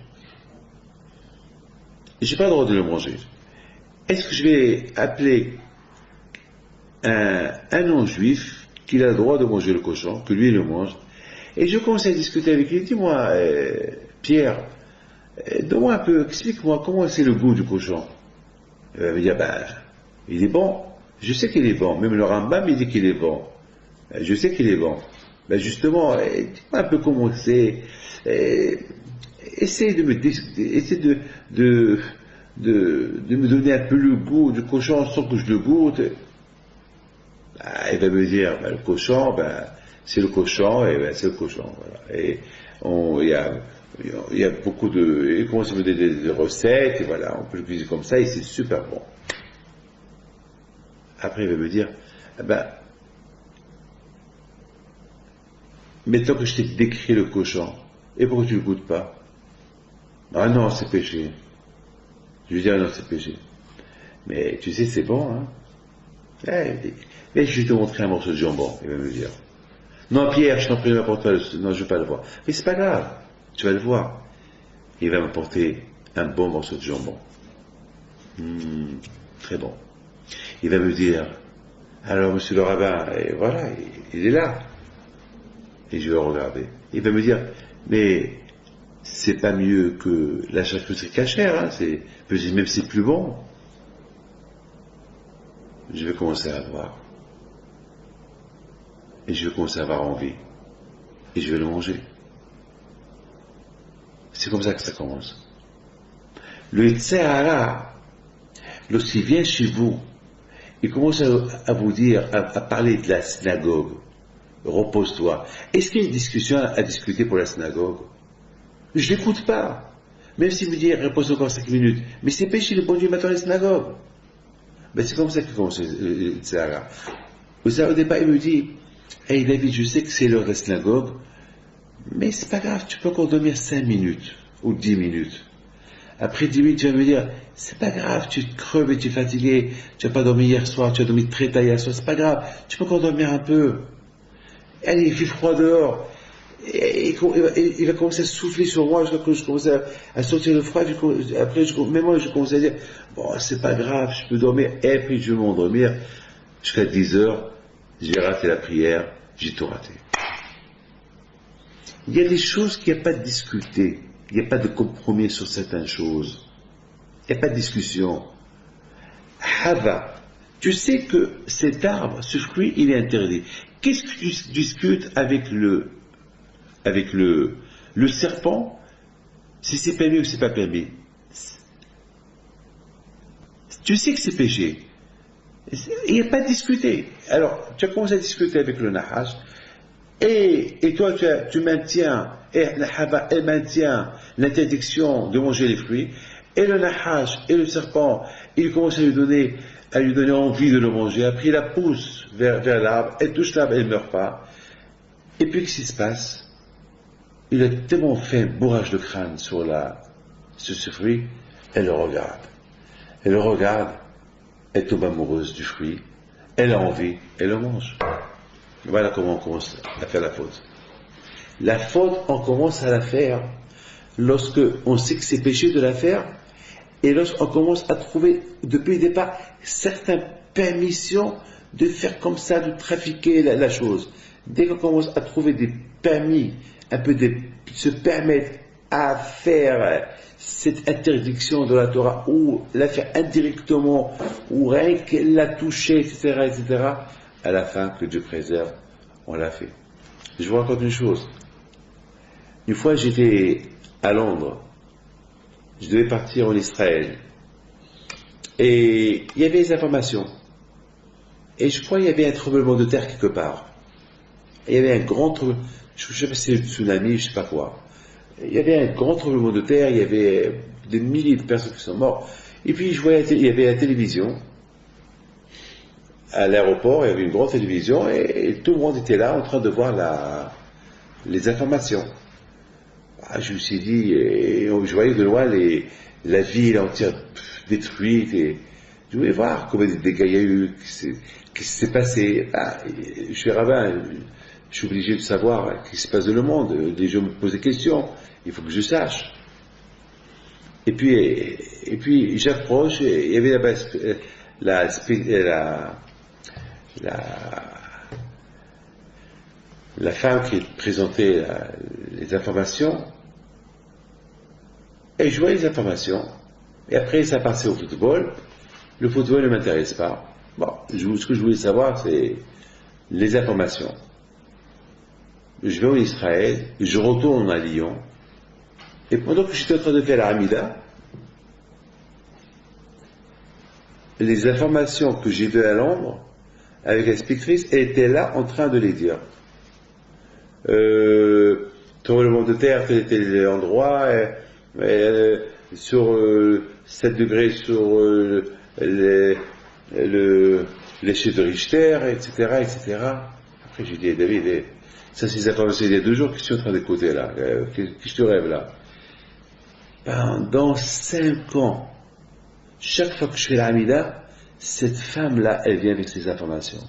Je n'ai pas le droit de le manger. Est-ce que je vais appeler un non-juif qu'il a le droit de manger le cochon, que lui il le mange, et je commence à discuter avec lui, dis-moi, Pierre, donne-moi un peu, explique-moi comment c'est le goût du cochon. Il va me dire, il est bon. Je sais qu'il est bon. Même le Rambam, il dit qu'il est bon. Je sais qu'il est bon. Justement, dis-moi un peu comment c'est. Essaye de me donner un peu le goût du cochon sans que je le goûte. Il va me dire, le cochon, c'est le cochon, et c'est le cochon. Voilà. Et il y a beaucoup de... Il commence à me donner des recettes, et voilà, on peut le cuisiner comme ça, et c'est super bon. Après, il va me dire, maintenant que je t'ai décrit le cochon, et pourquoi tu ne le goûtes pas? Ah non, c'est péché. Je lui dis, ah non, c'est péché. Mais tu sais, c'est bon, hein? Mais je vais te montrer un morceau de jambon, il va me dire. Non, Pierre, je t'en prie, n'importe quoi, non, je ne veux pas le voir. Mais c'est pas grave, tu vas le voir. Il va m'apporter un bon morceau de jambon. Très bon. Il va me dire, alors monsieur le rabbin, et voilà, il est là. Et je vais le regarder. Il va me dire, mais c'est pas mieux que la charcuterie cachère, hein, même c'est plus bon. Je vais commencer à voir. Et je vais commencer à avoir envie. Et je vais le manger. C'est comme ça que ça commence. Le Tsehara, lorsqu'il vient chez vous, il commence à vous dire, à parler de la synagogue. Repose-toi. Est-ce qu'il y a une discussion à discuter pour la synagogue? Je l'écoute pas. Même si vous dites, repose encore 5 minutes. Mais c'est péché, le bon Dieu m'attend à la synagogue. Ben, c'est comme ça que commence le Tzara. Au départ, il me dit, hey David, je sais que c'est l'heure de la synagogue, mais c'est pas grave, tu peux encore dormir 5 minutes, ou 10 minutes. Après 10 minutes, tu vas me dire, c'est pas grave, tu te creves et tu es fatigué, tu n'as pas dormi hier soir, tu as dormi très tard hier soir, c'est pas grave, tu peux encore dormir un peu. Allez, il fait froid dehors. Et il va commencer à souffler sur moi, je commence à sortir le froid, après, même moi, je commence à dire, bon, c'est pas grave, je peux dormir, et puis je vais m'endormir, jusqu'à 10 heures, j'ai raté la prière, j'ai tout raté. Il y a des choses qu'il n'y a pas de discuter, il n'y a pas de compromis sur certaines choses, il n'y a pas de discussion. Hava, tu sais que cet arbre, ce fruit, il est interdit. Qu'est-ce que tu discutes avec le serpent, si c'est permis ou c'est pas permis? Tu sais que c'est péché. Il n'y a pas de discuter. Alors, tu as commencé à discuter avec le Nahash, et toi, tu maintiens, elle maintient l'interdiction de manger les fruits, et le Nahash et le serpent, il commence à lui donner envie de le manger. Après, il la pousse vers l'arbre, elle touche l'arbre, elle ne meurt pas. Et puis, qu'est-ce qui se passe? Il a tellement fait un bourrage de crâne sur ce fruit, elle le regarde. Elle tombe amoureuse du fruit, elle a envie, elle le mange. Voilà comment on commence à faire la faute. La faute, on commence à la faire lorsque on sait que c'est péché de la faire, et lorsqu'on commence à trouver, depuis le départ, certaines permissions de faire comme ça, de trafiquer la chose. Dès qu'on commence à trouver des permis, se permettre à faire cette interdiction de la Torah, ou la faire indirectement, ou rien qu'elle l'a touché, etc., à la fin, que Dieu préserve, on l'a fait. Je vous raconte une chose. Une fois, j'étais à Londres. Je devais partir en Israël. Et il y avait des informations. Et je crois qu'il y avait un tremblement de terre quelque part. Il y avait un grand tremblement, je ne sais pas si c'est le tsunami, je ne sais pas quoi. Il y avait un grand tremblement de terre, il y avait des milliers de personnes qui sont mortes. Et puis je voyais, il y avait la télévision. À l'aéroport, il y avait une grande télévision et tout le monde était là en train de voir les informations. Je me suis dit, je voyais de loin la ville entière détruite, et je voulais voir combien de dégâts il y a eu, qu'est-ce qui s'est passé. Je suis rabbin, je suis obligé de savoir ce qui se passe dans le monde. Les gens me posent des questions, il faut que je sache. Et puis j'approche, et il y avait la femme qui présentait les informations, et je voyais les informations, et après ça passait au football. Le football ne m'intéresse pas. Bon, ce que je voulais savoir, c'est les informations. Je vais en Israël, je retourne à Lyon, et pendant que j'étais en train de faire la Hamida, les informations que j'ai vues à Londres, avec la spectrice, elle était là en train de les dire. Tremblement de terre, tel était l'endroit, sur 7 degrés sur l'échelle de Richter, etc. Après, j'ai dit, David, ça c'est les informations il y a 2 jours, qu'est-ce que tu es en train d'écouter là? Qu'est-ce que tu rêves là? Pendant 5 ans, chaque fois que je fais la Hamida, cette femme-là, elle vient avec ces informations.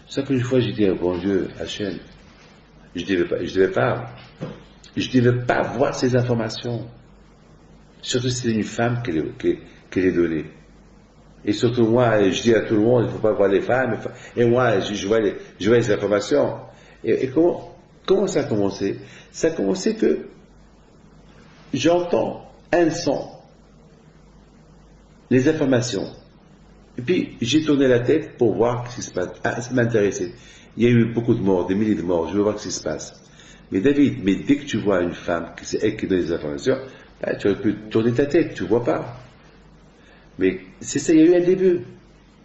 C'est ça qu'une fois j'ai dit, bon Dieu, Hachem, je devais pas voir ces informations. Surtout si c'est une femme qui les donnée. Et surtout moi, je dis à tout le monde, il ne faut pas voir les femmes, et moi, je vois les informations. Et comment ça a commencé? Ça a commencé que j'entends un son, les informations. Et puis, j'ai tourné la tête pour voir ce qui se passe. Ça m'intéressait. Il y a eu beaucoup de morts, des milliers de morts, je veux voir ce qui se passe. Mais David, dès que tu vois une femme, que c'est elle qui donne les informations, tu aurais pu tourner ta tête, tu ne vois pas. Mais c'est ça, il y a eu un début.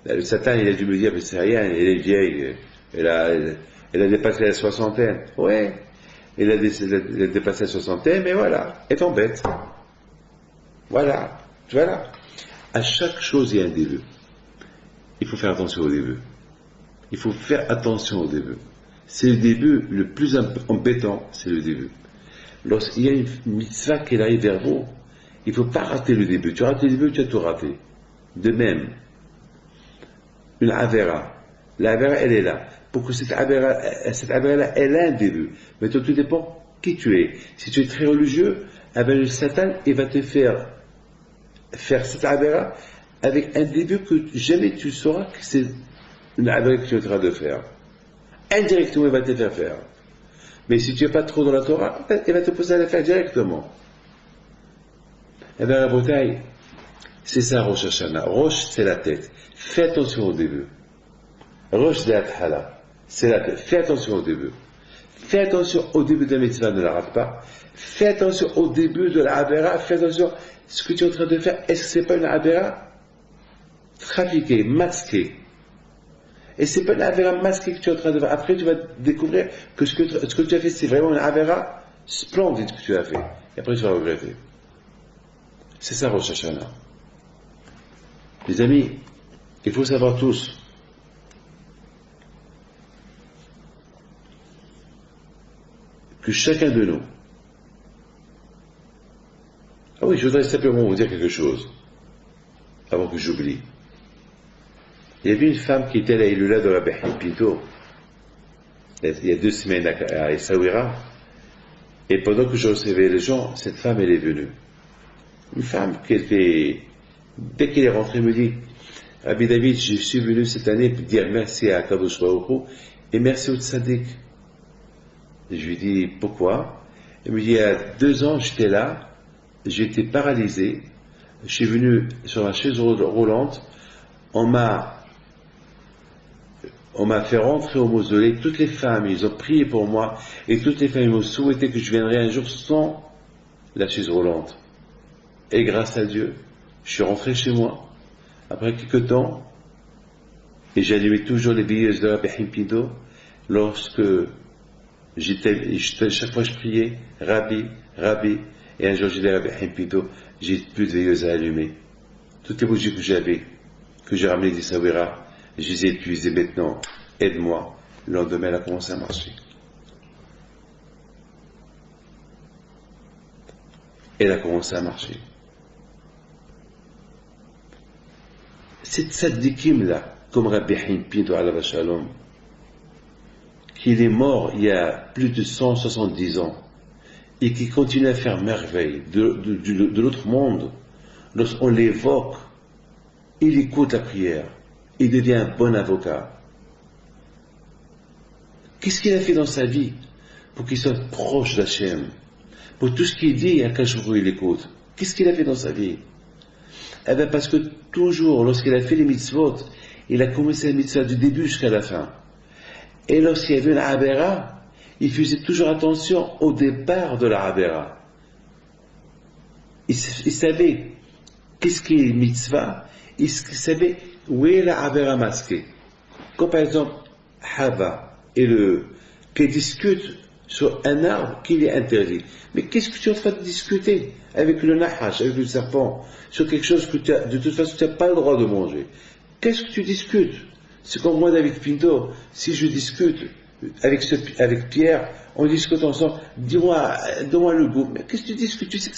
Le Satan, il a dû me dire, mais c'est rien, elle est vieille, elle a dépassé la soixantaine. Ouais, elle a dépassé la soixantaine, mais voilà, elle t'embête. Voilà. Voilà. À chaque chose, il y a un début. Il faut faire attention au début. Il faut faire attention au début. C'est le début le plus embêtant, c'est le début. Lorsqu'il y a une mitzvah qui arrive vers vous, il ne faut pas rater le début. Tu rates le début, tu as tout raté. De même, une avera. L'avera, elle est là. Pour que cette avera-là, elle a un début. Mais tout dépend qui tu es. Si tu es très religieux, le Satan, il va te faire cette avera avec un début que jamais tu sauras que c'est une avera que tu es en train de faire. Indirectement, il va te faire. Mais si tu n'es pas trop dans la Torah, il va te pousser à la faire directement. Eh bien, la bouteille, c'est ça Rosh Hashanah. Rosh, c'est la tête. Fais attention au début. Rosh, c'est la tête. Fais attention au début. Fais attention au début de la mitzvah, ne la rate pas. Fais attention au début de la avera. Fais attention à ce que tu es en train de faire. Est-ce que ce n'est pas une avera trafiquée, masquée? Et c'est pas une avera masquée que tu es en train de faire. Après, tu vas découvrir que ce que tu as fait, c'est vraiment une avera splendide que tu as fait. Et après, tu vas regretter. C'est ça, Rosh Hashanah. Les amis, il faut savoir tous que chacun de nous... Ah oui, je voudrais simplement vous dire quelque chose, avant que j'oublie. Il y avait une femme qui était à la Ilula de Rabbi Pinto, il y a 2 semaines à Essaouira, et pendant que je recevais les gens, cette femme, elle est venue. Une femme qui était, dès qu'elle est rentrée, me dit, Rabbi David, je suis venu cette année pour dire merci à Kadosh Baruch Hu et merci au Tzaddik. Et je lui dis, pourquoi? Elle me dit, il y a 2 ans, j'étais là, j'étais paralysé, je suis venu sur ma chaise roulante, on m'a fait rentrer au mausolée, toutes les femmes, ils ont prié pour moi, et toutes les femmes m'ont souhaité que je viendrais un jour sans la chaise roulante. Et grâce à Dieu, je suis rentré chez moi, après quelques temps, et j'allumais toujours les veilleuses de Rabbi Pinto, lorsque chaque fois je priais, Rabbi, et un jour j'ai dit à Rabbi Pinto, j'ai plus de veilleuses à allumer. Toutes les bougies que j'avais, que j'ai ramenées d'Essaouira, je les ai épuisées maintenant, aide-moi. Le lendemain, elle a commencé à marcher. Elle a commencé à marcher. Cette tzaddikim-là, comme Rabbi Pinto alav shalom, qu'il est mort il y a plus de 170 ans, et qui continue à faire merveille de l'autre monde, lorsqu'on l'évoque, il écoute la prière, il devient un bon avocat. Qu'est-ce qu'il a fait dans sa vie pour qu'il soit proche d'Hachem? Pour tout ce qu'il dit, à quel jour il écoute. Qu'est-ce qu'il a fait dans sa vie? Eh bien, parce que toujours, lorsqu'il a fait les mitzvot, il a commencé la mitzvah du début jusqu'à la fin. Et lorsqu'il y avait une avera, il faisait toujours attention au départ de la avera. Il savait qu'est-ce qui est mitzvah, il savait où est la avera masquée. Comme par exemple, Hava et qui discutent sur un arbre qui est interdit. Mais qu'est-ce que tu es en train de discuter avec le nahash, avec le serpent, sur quelque chose que de toute façon tu n'as pas le droit de manger? Qu'est-ce que tu discutes? C'est comme moi avec Pinto, si je discute avec Pierre, on discute ensemble, dis-moi le goût. Mais qu'est-ce que tu discutes? Tu sais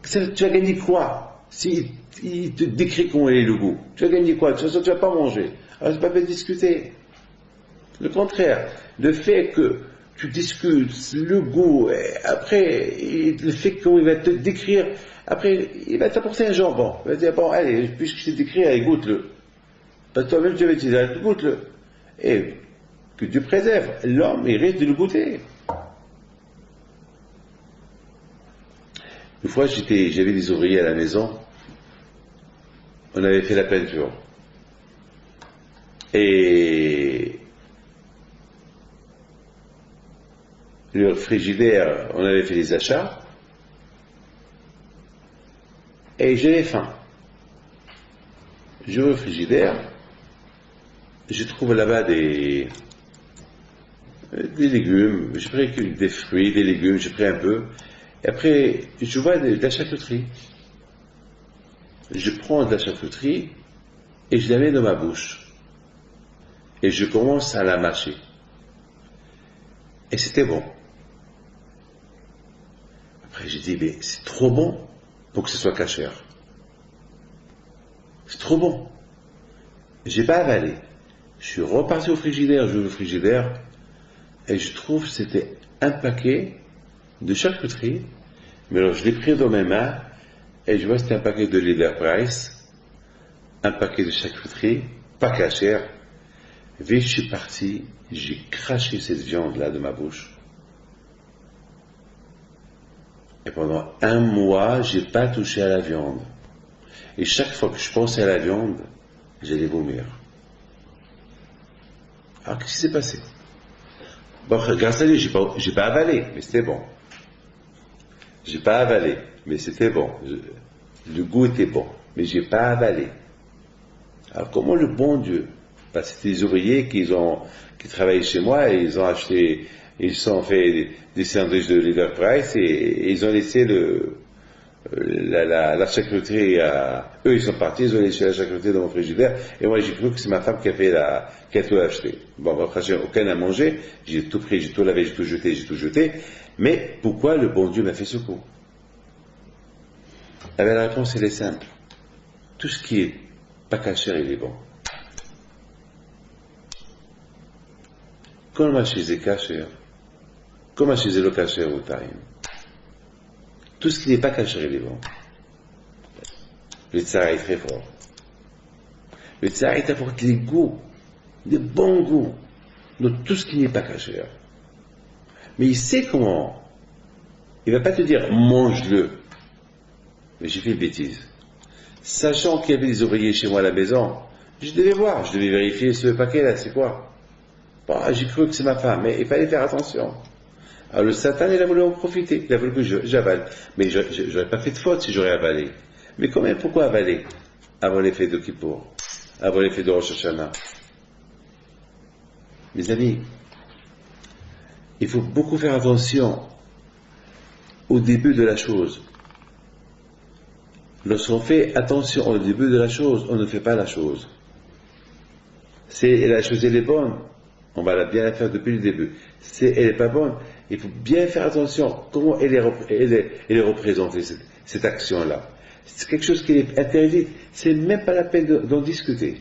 que tu vas gagner quoi si il te décrit comment est le goût? Tu vas gagner quoi? De toute façon, tu ne vas pas manger. Alors, c'est pas bien de discuter. Le contraire, le fait que tu discutes le goût, et après, le fait qu'il va te décrire, après, il va t'apporter un jambon. Il va te dire, bon, allez, puisque je t'ai décrit, allez, goûte-le. Parce que toi-même, tu vas te dire, goûte-le. Et que tu préserves. L'homme, il risque de le goûter. Une fois, j'avais des ouvriers à la maison. On avait fait la peinture. Et le frigidaire, on avait fait les achats. Et j'avais faim. Je vais au frigidaire. Je trouve là-bas des légumes. J'ai pris des fruits, des légumes, j'ai pris un peu. Et après, je vois de la charcuterie. Je prends de la charcuterie et je la mets dans ma bouche. Et je commence à la mâcher. Et c'était bon. Après, j'ai dit, mais c'est trop bon pour que ce soit cachère. C'est trop bon. J'ai pas avalé. Je suis reparti au frigidaire, j'ouvre le frigidaire, et je trouve que c'était un paquet de charcuterie, mais alors je l'ai pris dans mes mains, et je vois que c'était un paquet de Leader Price, un paquet de charcuterie, pas cachère. Vite, je suis parti, j'ai craché cette viande-là de ma bouche. Et pendant un mois, j'ai pas touché à la viande. Et chaque fois que je pensais à la viande, j'allais vomir. Alors, qu'est-ce qui s'est passé? Bon, grâce à lui, j'ai pas avalé, mais c'était bon. J'ai pas avalé, mais c'était bon. Le goût était bon, mais j'ai pas avalé. Alors, comment le bon Dieu? Parce que c'était des ouvriers qui travaillaient chez moi et ils ont acheté, ils se sont fait des sandwichs de Leader Price et ils ont laissé la charcuterie eux ils sont partis, ils ont laissé la charcuterie dans mon frigidaire et moi j'ai cru que c'est ma femme qui a tout acheté. Bon, après j'ai aucun à manger, j'ai tout pris, j'ai tout lavé, j'ai tout jeté, mais pourquoi le bon Dieu m'a fait ce coup? Eh bien, la réponse elle est simple. Tout ce qui est pas caché, il est bon. Quand ma chez est caché, quand ma chez est le caché au time, tout ce qui n'est pas caché, il est bon. Le tsar est très fort. Le tsar, il t'apporte les goûts, des bons goûts, de tout ce qui n'est pas caché. Mais il sait comment. Il ne va pas te dire, mange-le. Mais j'ai fait une bêtise. Sachant qu'il y avait des ouvriers chez moi à la maison, je devais voir, je devais vérifier ce paquet-là, c'est quoi. Bon, j'ai cru que c'est ma femme, mais il fallait faire attention. Alors le Satan, il a voulu en profiter, il a voulu que j'avale. Mais j'aurais pas fait de faute si j'aurais avalé. Mais quand même, pourquoi avaler avant l'effet de Kippour, avant l'effet de Rosh Hashanah? Mes amis, il faut beaucoup faire attention au début de la chose. Lorsqu'on fait attention au début de la chose, on ne fait pas la chose. Si la chose elle est bonne, on va bien la faire depuis le début. Si elle n'est pas bonne, il faut bien faire attention comment elle est représentée, cette action-là. C'est quelque chose qui est interdit, c'est même pas la peine d'en discuter.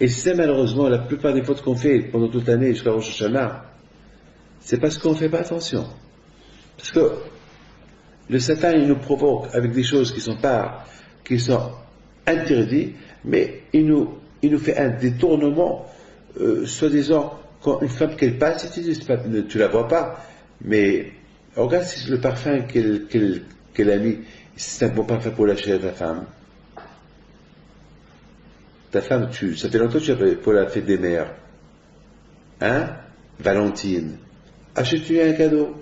Et c'est malheureusement la plupart des fautes qu'on fait pendant toute l'année jusqu'à Rosh Hashanah, c'est parce qu'on ne fait pas attention. Parce que le Satan, il nous provoque avec des choses qui sont interdites, mais il nous fait un détournement, soi-disant, quand une femme qu'elle passe, tu la vois pas, mais regarde si le parfum qu'elle a mis, c'est un bon parfum pour la chérie de ta femme. Ta femme, ça fait longtemps que tu as pour la fête des mères. Hein? Valentine. Achète-lui un cadeau.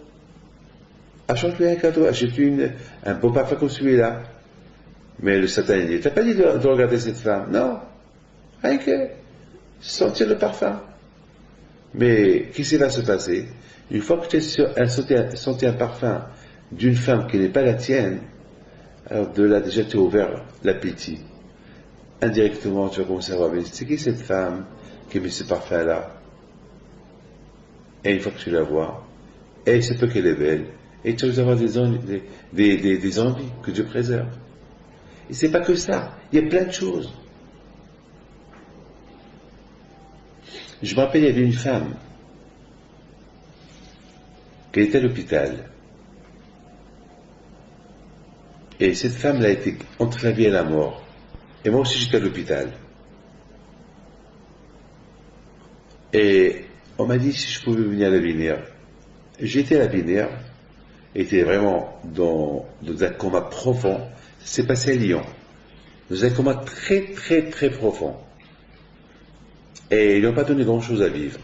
Achète-lui un beau parfum comme celui-là. Mais le Satan, il t'a pas dit de regarder cette femme. Non. Rien que sentir le parfum. Mais qu'est-ce qui va se passer? Une fois que tu as senti un parfum d'une femme qui n'est pas la tienne, alors de là déjà tu as ouvert l'appétit. Indirectement tu vas commencer à voir, mais c'est qui cette femme qui met ce parfum-là? Et une fois que tu la vois, et il se peut qu'elle est belle, et tu vas avoir des envies que Dieu préserve. Et c'est pas que ça, il y a plein de choses. Je me rappelle, il y avait une femme qui était à l'hôpital. Et cette femme-là a été entre la vie et la mort. Et moi aussi j'étais à l'hôpital. Et on m'a dit si je pouvais venir à la Binière. J'ai été à la Binière, était vraiment dans un coma profond. C'est passé à Lyon. Dans un coma très très très profond. Et ils n'ont pas donné grand-chose à vivre.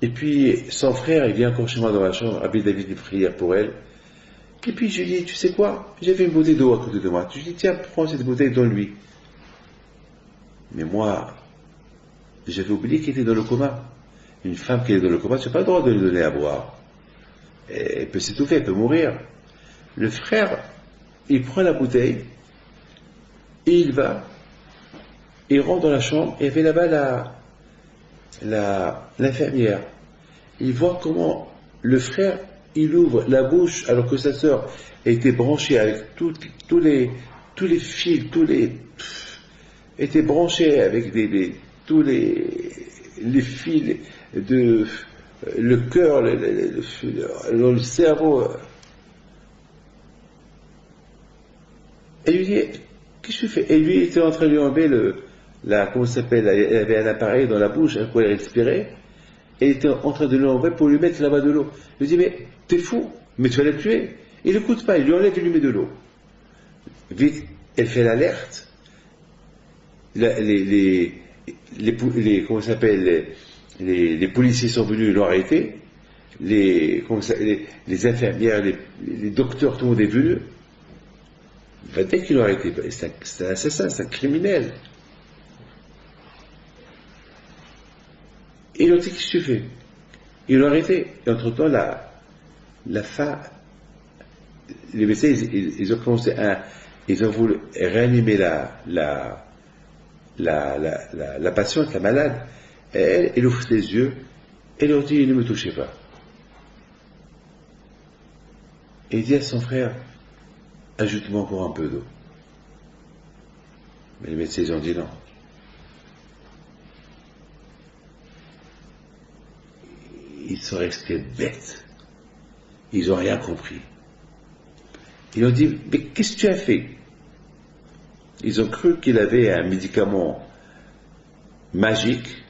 Et puis, son frère, il vient encore chez moi dans ma chambre, Abid David des prières pour elle. Et puis, je lui dis, tu sais quoi? J'avais une bouteille d'eau à côté de moi. Je lui dis, tiens, prends cette bouteille, donne-lui. Mais moi, j'avais oublié qu'il était dans le coma. Une femme qui est dans le coma, tu n'as pas le droit de lui donner à boire. elle peut s'étouffer, elle peut mourir. Le frère, il prend la bouteille, et il va, il rentre dans la chambre, et il fait là-bas l'infirmière. Il voit comment le frère, il ouvre la bouche, alors que sa sœur était branchée avec tous les fils, était branchée avec tous les fils de le cœur, le cerveau. Et lui dit, qu'est-ce que tu fais? Et lui, il était en train de lui enlever comment ça s'appelle, il avait un appareil dans la bouche, avec quoi il respirait, et il était en train de lui enlever pour lui mettre là-bas de l'eau. Il lui dit, mais t'es fou, mais tu vas le tuer. Il n'écoute pas, il lui enlève et lui met de l'eau. Vite, elle fait l'alerte. Comment ça s'appelle, les policiers sont venus, ils l'ont arrêté. Les infirmières, les docteurs, tout le monde est venu. Dès qu'ils l'ont arrêté, c'est un assassin, c'est un criminel. Et ils ont dit, qu'est-ce que tu fais? Ils l'ont arrêté. Et entre-temps, la femme, les médecins, ils ont commencé ils ont voulu réanimer la patiente, la malade. Elle ouvre ses yeux, et leur dit, ne me touchez pas. Et il dit à son frère, ajoute-moi encore un peu d'eau. Mais les médecins, ils ont dit non. Ils sont restés bêtes. Ils n'ont rien compris. Ils ont dit, mais qu'est-ce que tu as fait? Ils ont cru qu'il avait un médicament magique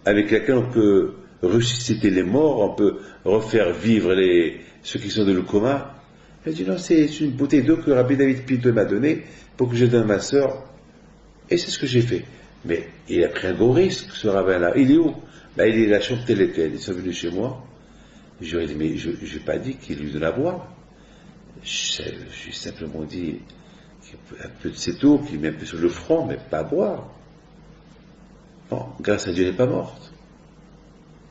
avec lequel on peut ressusciter les morts, on peut refaire vivre ceux qui sont dans le coma. Il a dit non, c'est une bouteille d'eau que Rabbi David Pinto m'a donnée pour que je donne à ma sœur. Et c'est ce que j'ai fait. Mais il a pris un gros risque, ce rabbin-là. Il est où? Il est à la chambre telle et telle. Ils sont venus chez moi. Je lui ai dit, mais je n'ai pas dit qu'il lui donne à boire. Je lui ai simplement dit un peu de cette eau qu'il met un peu sur le front, mais pas à boire. Bon, grâce à Dieu, elle n'est pas morte.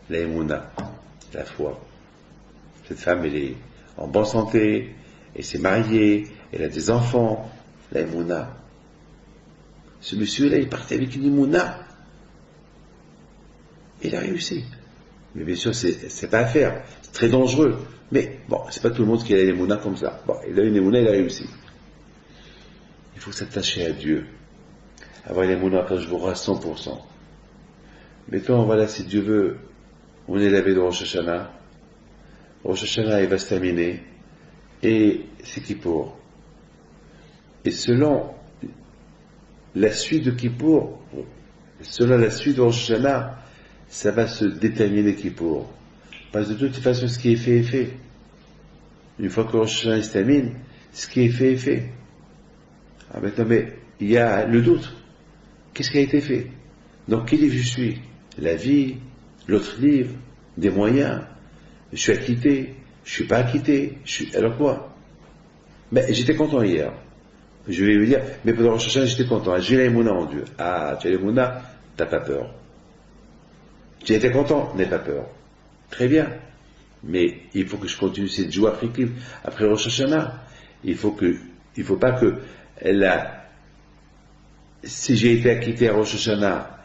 La émouna, la foi. Cette femme, elle est en bonne santé, elle s'est mariée, elle a des enfants. La émouna. Ce monsieur-là, il partait avec une émouna. Il a réussi. Mais bien sûr, c'est pas à faire. C'est très dangereux. Mais bon, c'est pas tout le monde qui a l'émouna comme ça. Bon, il a une émouna, il a réussi. Il faut s'attacher à Dieu. Avoir l'émouna quand je vous à 100%. Mettons, voilà, si Dieu veut, on est lavé de Rosh Hashanah. Rosh Hashanah, il va se terminer. Et c'est Kippour. Et selon la suite de Kippour, selon la suite de Rosh Hashanah, ça va se déterminer Kippour. Parce que de toute façon, ce qui est fait est fait. Une fois que Rosh Hashanah se termine, ce qui est fait est fait. Ah, maintenant, mais il y a le doute. Qu'est-ce qui a été fait? Dans quel livre je suis? La vie, l'autre livre, des moyens. Je suis acquitté, je suis pas acquitté. Alors quoi? Mais j'étais content hier. Je vais lui dire, mais pendant Rosh Hashanah, j'étais content. J'ai l'émouna en Dieu. Ah, tu as l'émouna, t'as pas peur. Tu étais content, n'aie pas peur. Très bien. Mais il faut que je continue cette joie après Rosh Hashanah. Il faut pas que si j'ai été acquitté à Rosh Hashanah,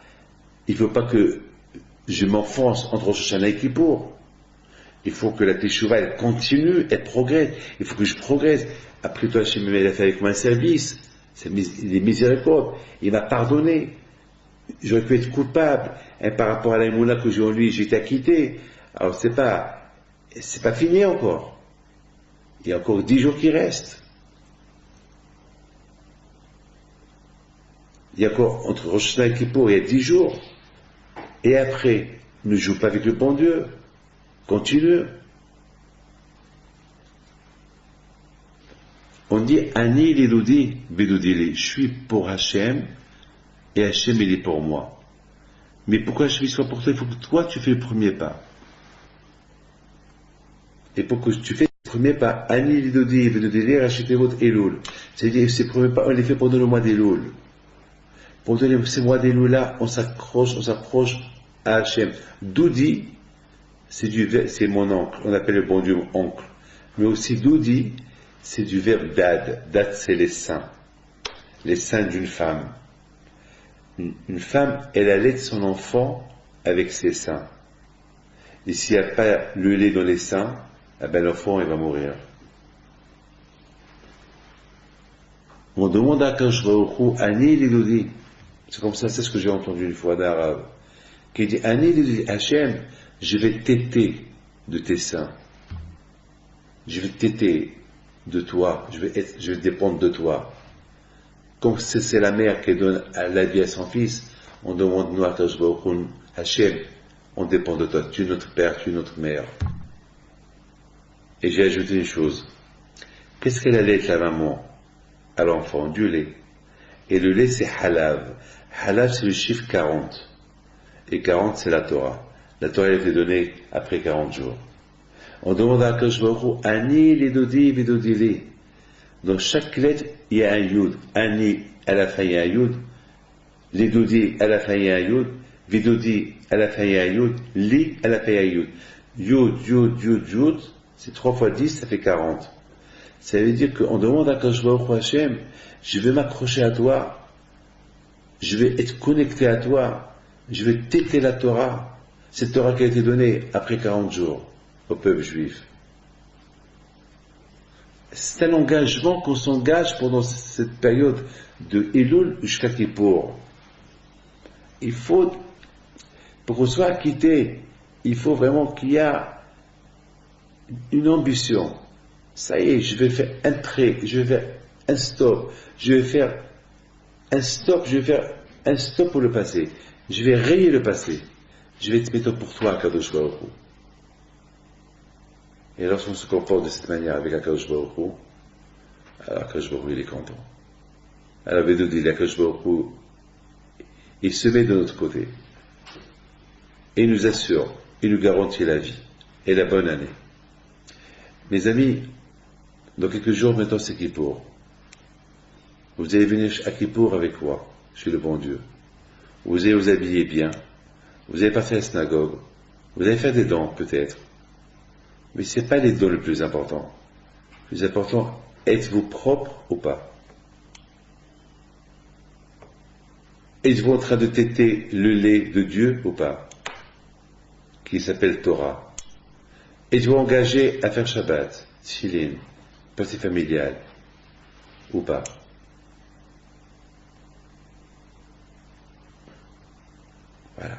il faut pas que je m'enfonce entre Rosh Hashanah et Kippour. Il faut que la Teshuvah, elle continue, elle progresse. Il faut que je progresse. Après toi, Hachem m'a fait avec moi un service. Il est miséricorde. Il m'a pardonné. J'aurais pu être coupable. Et par rapport à l'aïmouna que j'ai en lui, j'ai été acquitté. Alors c'est pas fini encore. Il y a encore 10 jours qui restent. Il y a encore, entre Rosh Hashanah et Kippour, il y a 10 jours. Et après, ne joue pas avec le bon Dieu. Continue. On dit Ani l'Elodi Bedodili. Je suis pour Hachem et Hachem il est pour moi. Mais pourquoi Hachem soit pour toi? Il faut que toi tu fais le premier pas. Et pour que tu fais le premier pas, Ani l'Elodi Bedodili Rachetevot Elul. C'est-à-dire ces premiers pas, on les fait pendant le mois d'Elul. Pendant ces mois d'Elul là, on s'approche à Hachem. D'où dit c'est mon oncle, on appelle le bon Dieu oncle. Mais aussi Dodi, c'est du verbe dad. Dad, c'est les seins d'une femme. Une femme, elle allait son enfant avec ses seins. Et s'il n'y a pas le lait dans les seins, eh ben l'enfant, il va mourir. On demande à Akadosh Baruch Hu, Ani Lidodi. C'est comme ça, c'est ce que j'ai entendu une fois d'un arabe. Qui dit, Ani Lidodi, Hachem, je vais téter de tes seins. Je vais téter de toi. Je vais dépendre de toi. Comme c'est la mère qui donne la vie à son fils, on demande nous à Akadosh Baruch Hu, Hachem, on dépend de toi. Tu es notre père, tu es notre mère. Et j'ai ajouté une chose. Qu'est-ce qu'elle allait être la maman à l'enfant? Du lait. Et le lait, c'est halav. Halav, c'est le chiffre 40. Et 40, c'est la Torah. La Torah a été donnée après 40 jours. On demande à Akadosh Baruch Hu, Ani lidodi vidodili. Dans chaque lettre, il y a un yud. Ani, à la fin, il y a un yud. Lidodi, à la fin, il y a un yud. Vidodi, à la fin, il y a un yud. Li, à la fin, il y a un yud. Yud, yud, yud, yud. C'est 3 fois 10, ça fait 40. Ça veut dire qu'on demande à Akadosh Baruch Hu, Hashem, je vais m'accrocher à toi, je vais être connecté à toi, je vais téter la Torah, cette Torah qui a été donnée après 40 jours au peuple juif. C'est un engagement qu'on s'engage pendant cette période de Elul jusqu'à Kippour. Il faut, pour qu'on soit acquitté, il faut vraiment qu'il y ait une ambition. Ça y est, je vais faire un trait, je vais faire un stop, je vais faire un stop pour le passé. Je vais rayer le passé. Je vais te mettre pour toi, Akadosh Baruch Hu. Et lorsqu'on se comporte de cette manière avec Akadosh Baruch Hu, alors Akadosh Baruch Hu, il est content. Alors, Vedodi, Akadosh Baruch Hu, il se met de notre côté. Et il nous assure, il nous garantit la vie et la bonne année. Mes amis, dans quelques jours, maintenant, c'est Kippour. Vous allez venir à Kippour avec quoi? Chez le bon Dieu. Vous allez vous habiller bien. Vous allez passer à la synagogue. Vous allez faire des dons, peut-être. Mais ce n'est pas les dons le plus important. Le plus important, êtes-vous propre ou pas? Êtes-vous en train de téter le lait de Dieu ou pas? Qui s'appelle Torah. Êtes-vous engagé à faire Shabbat, Tfilin, pensée familiale ou pas? Voilà.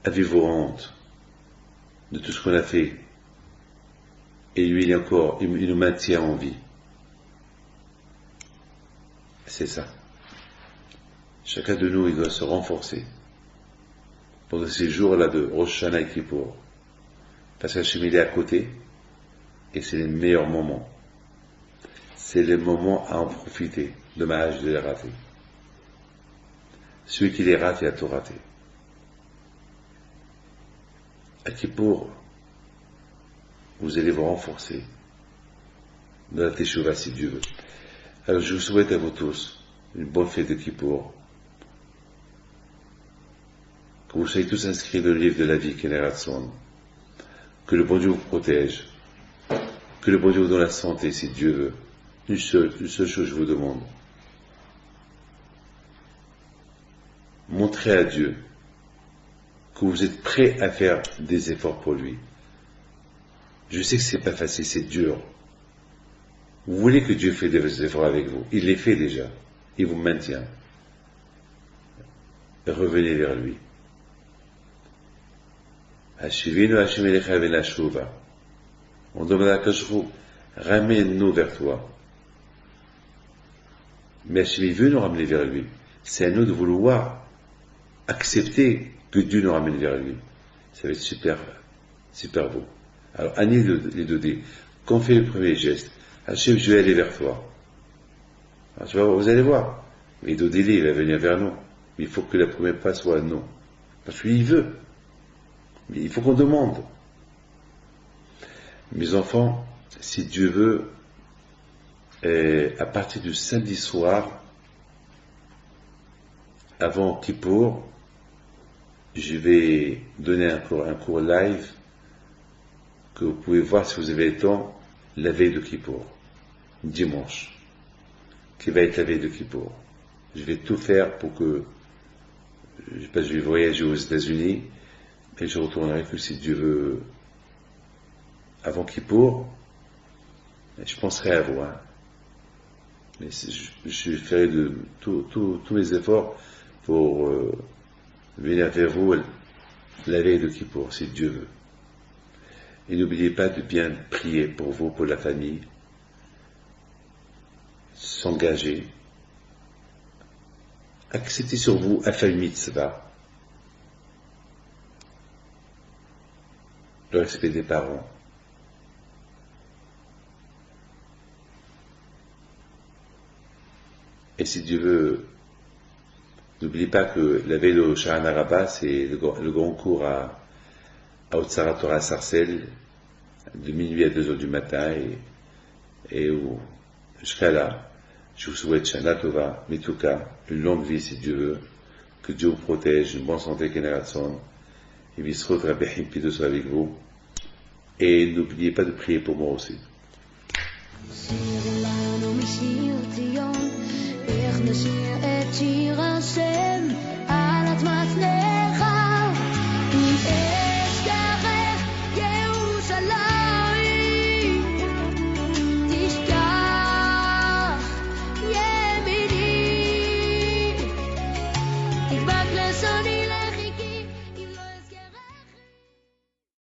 Avez-vous honte de tout ce qu'on a fait? Et lui, il nous maintient en vie. C'est ça. Chacun de nous, il doit se renforcer pendant ces jours-là de Rosh Hashanah et Kippour. Parce qu'Hachem, il est à côté, et c'est les meilleurs moments. C'est les moments à en profiter. Dommage de les rater. Celui qui les rate, il a tout raté. À Kippour, vous allez vous renforcer dans la Teshuvah, si Dieu veut. Alors je vous souhaite à vous tous une bonne fête de Kippour. Que vous soyez tous inscrits dans le livre de la vie, Keneratson. Que le bon Dieu vous protège. Que le bon Dieu vous donne la santé, si Dieu veut. Une seule chose je vous demande. Montrez à Dieu que vous êtes prêts à faire des efforts pour lui. Je sais que c'est pas facile, c'est dur. Vous voulez que Dieu fasse des efforts avec vous. Il les fait déjà. Il vous maintient. Revenez vers lui. On demande à Kashru, ramène-nous vers toi. Mais Hachem veut nous ramener vers lui. C'est à nous de vouloir accepter que Dieu nous ramène vers lui. Ça va être super, super beau. Alors, Annie les deux dit, qu'on fait le premier geste, Hachem, je vais aller vers toi. Alors, tu vas voir, vous allez voir. Mais Dodili, il va venir vers nous. Mais il faut que la première pas soit non. Parce qu'il veut. Mais il faut qu'on demande. Mes enfants, si Dieu veut, à partir du samedi soir, avant Kippour, je vais donner un cours live que vous pouvez voir si vous avez le temps, la veille de Kippour, dimanche, qui va être la veille de Kippour. Je vais tout faire pour que, je vais voyager aux États-Unis et je retournerai que si Dieu veut avant Kippour. Je penserai à vous, hein. Mais je ferai tous les efforts pour venir vers vous la veille de Kippour, si Dieu veut. Et n'oubliez pas de bien prier pour vous, pour la famille, s'engager, accepter sur vous un famille mitzvah, le respect des parents. Et si Dieu veut, n'oubliez pas que la veille de Sha'an Araba, c'est le grand cours à Otsara Torah Sarcelles, de minuit à 2h du matin, et jusqu'à là, je vous souhaite Shana Tova, Mituka, une longue vie si Dieu veut, que Dieu vous protège, une bonne santé, Keneratson, et Bisrot Rabbi Himpi de soit avec vous, et n'oubliez pas de prier pour moi aussi. איך נשיר את שיר השם על אדמת נחל אם אשכחך ירושלים תשכח ימיני תדבק לשוני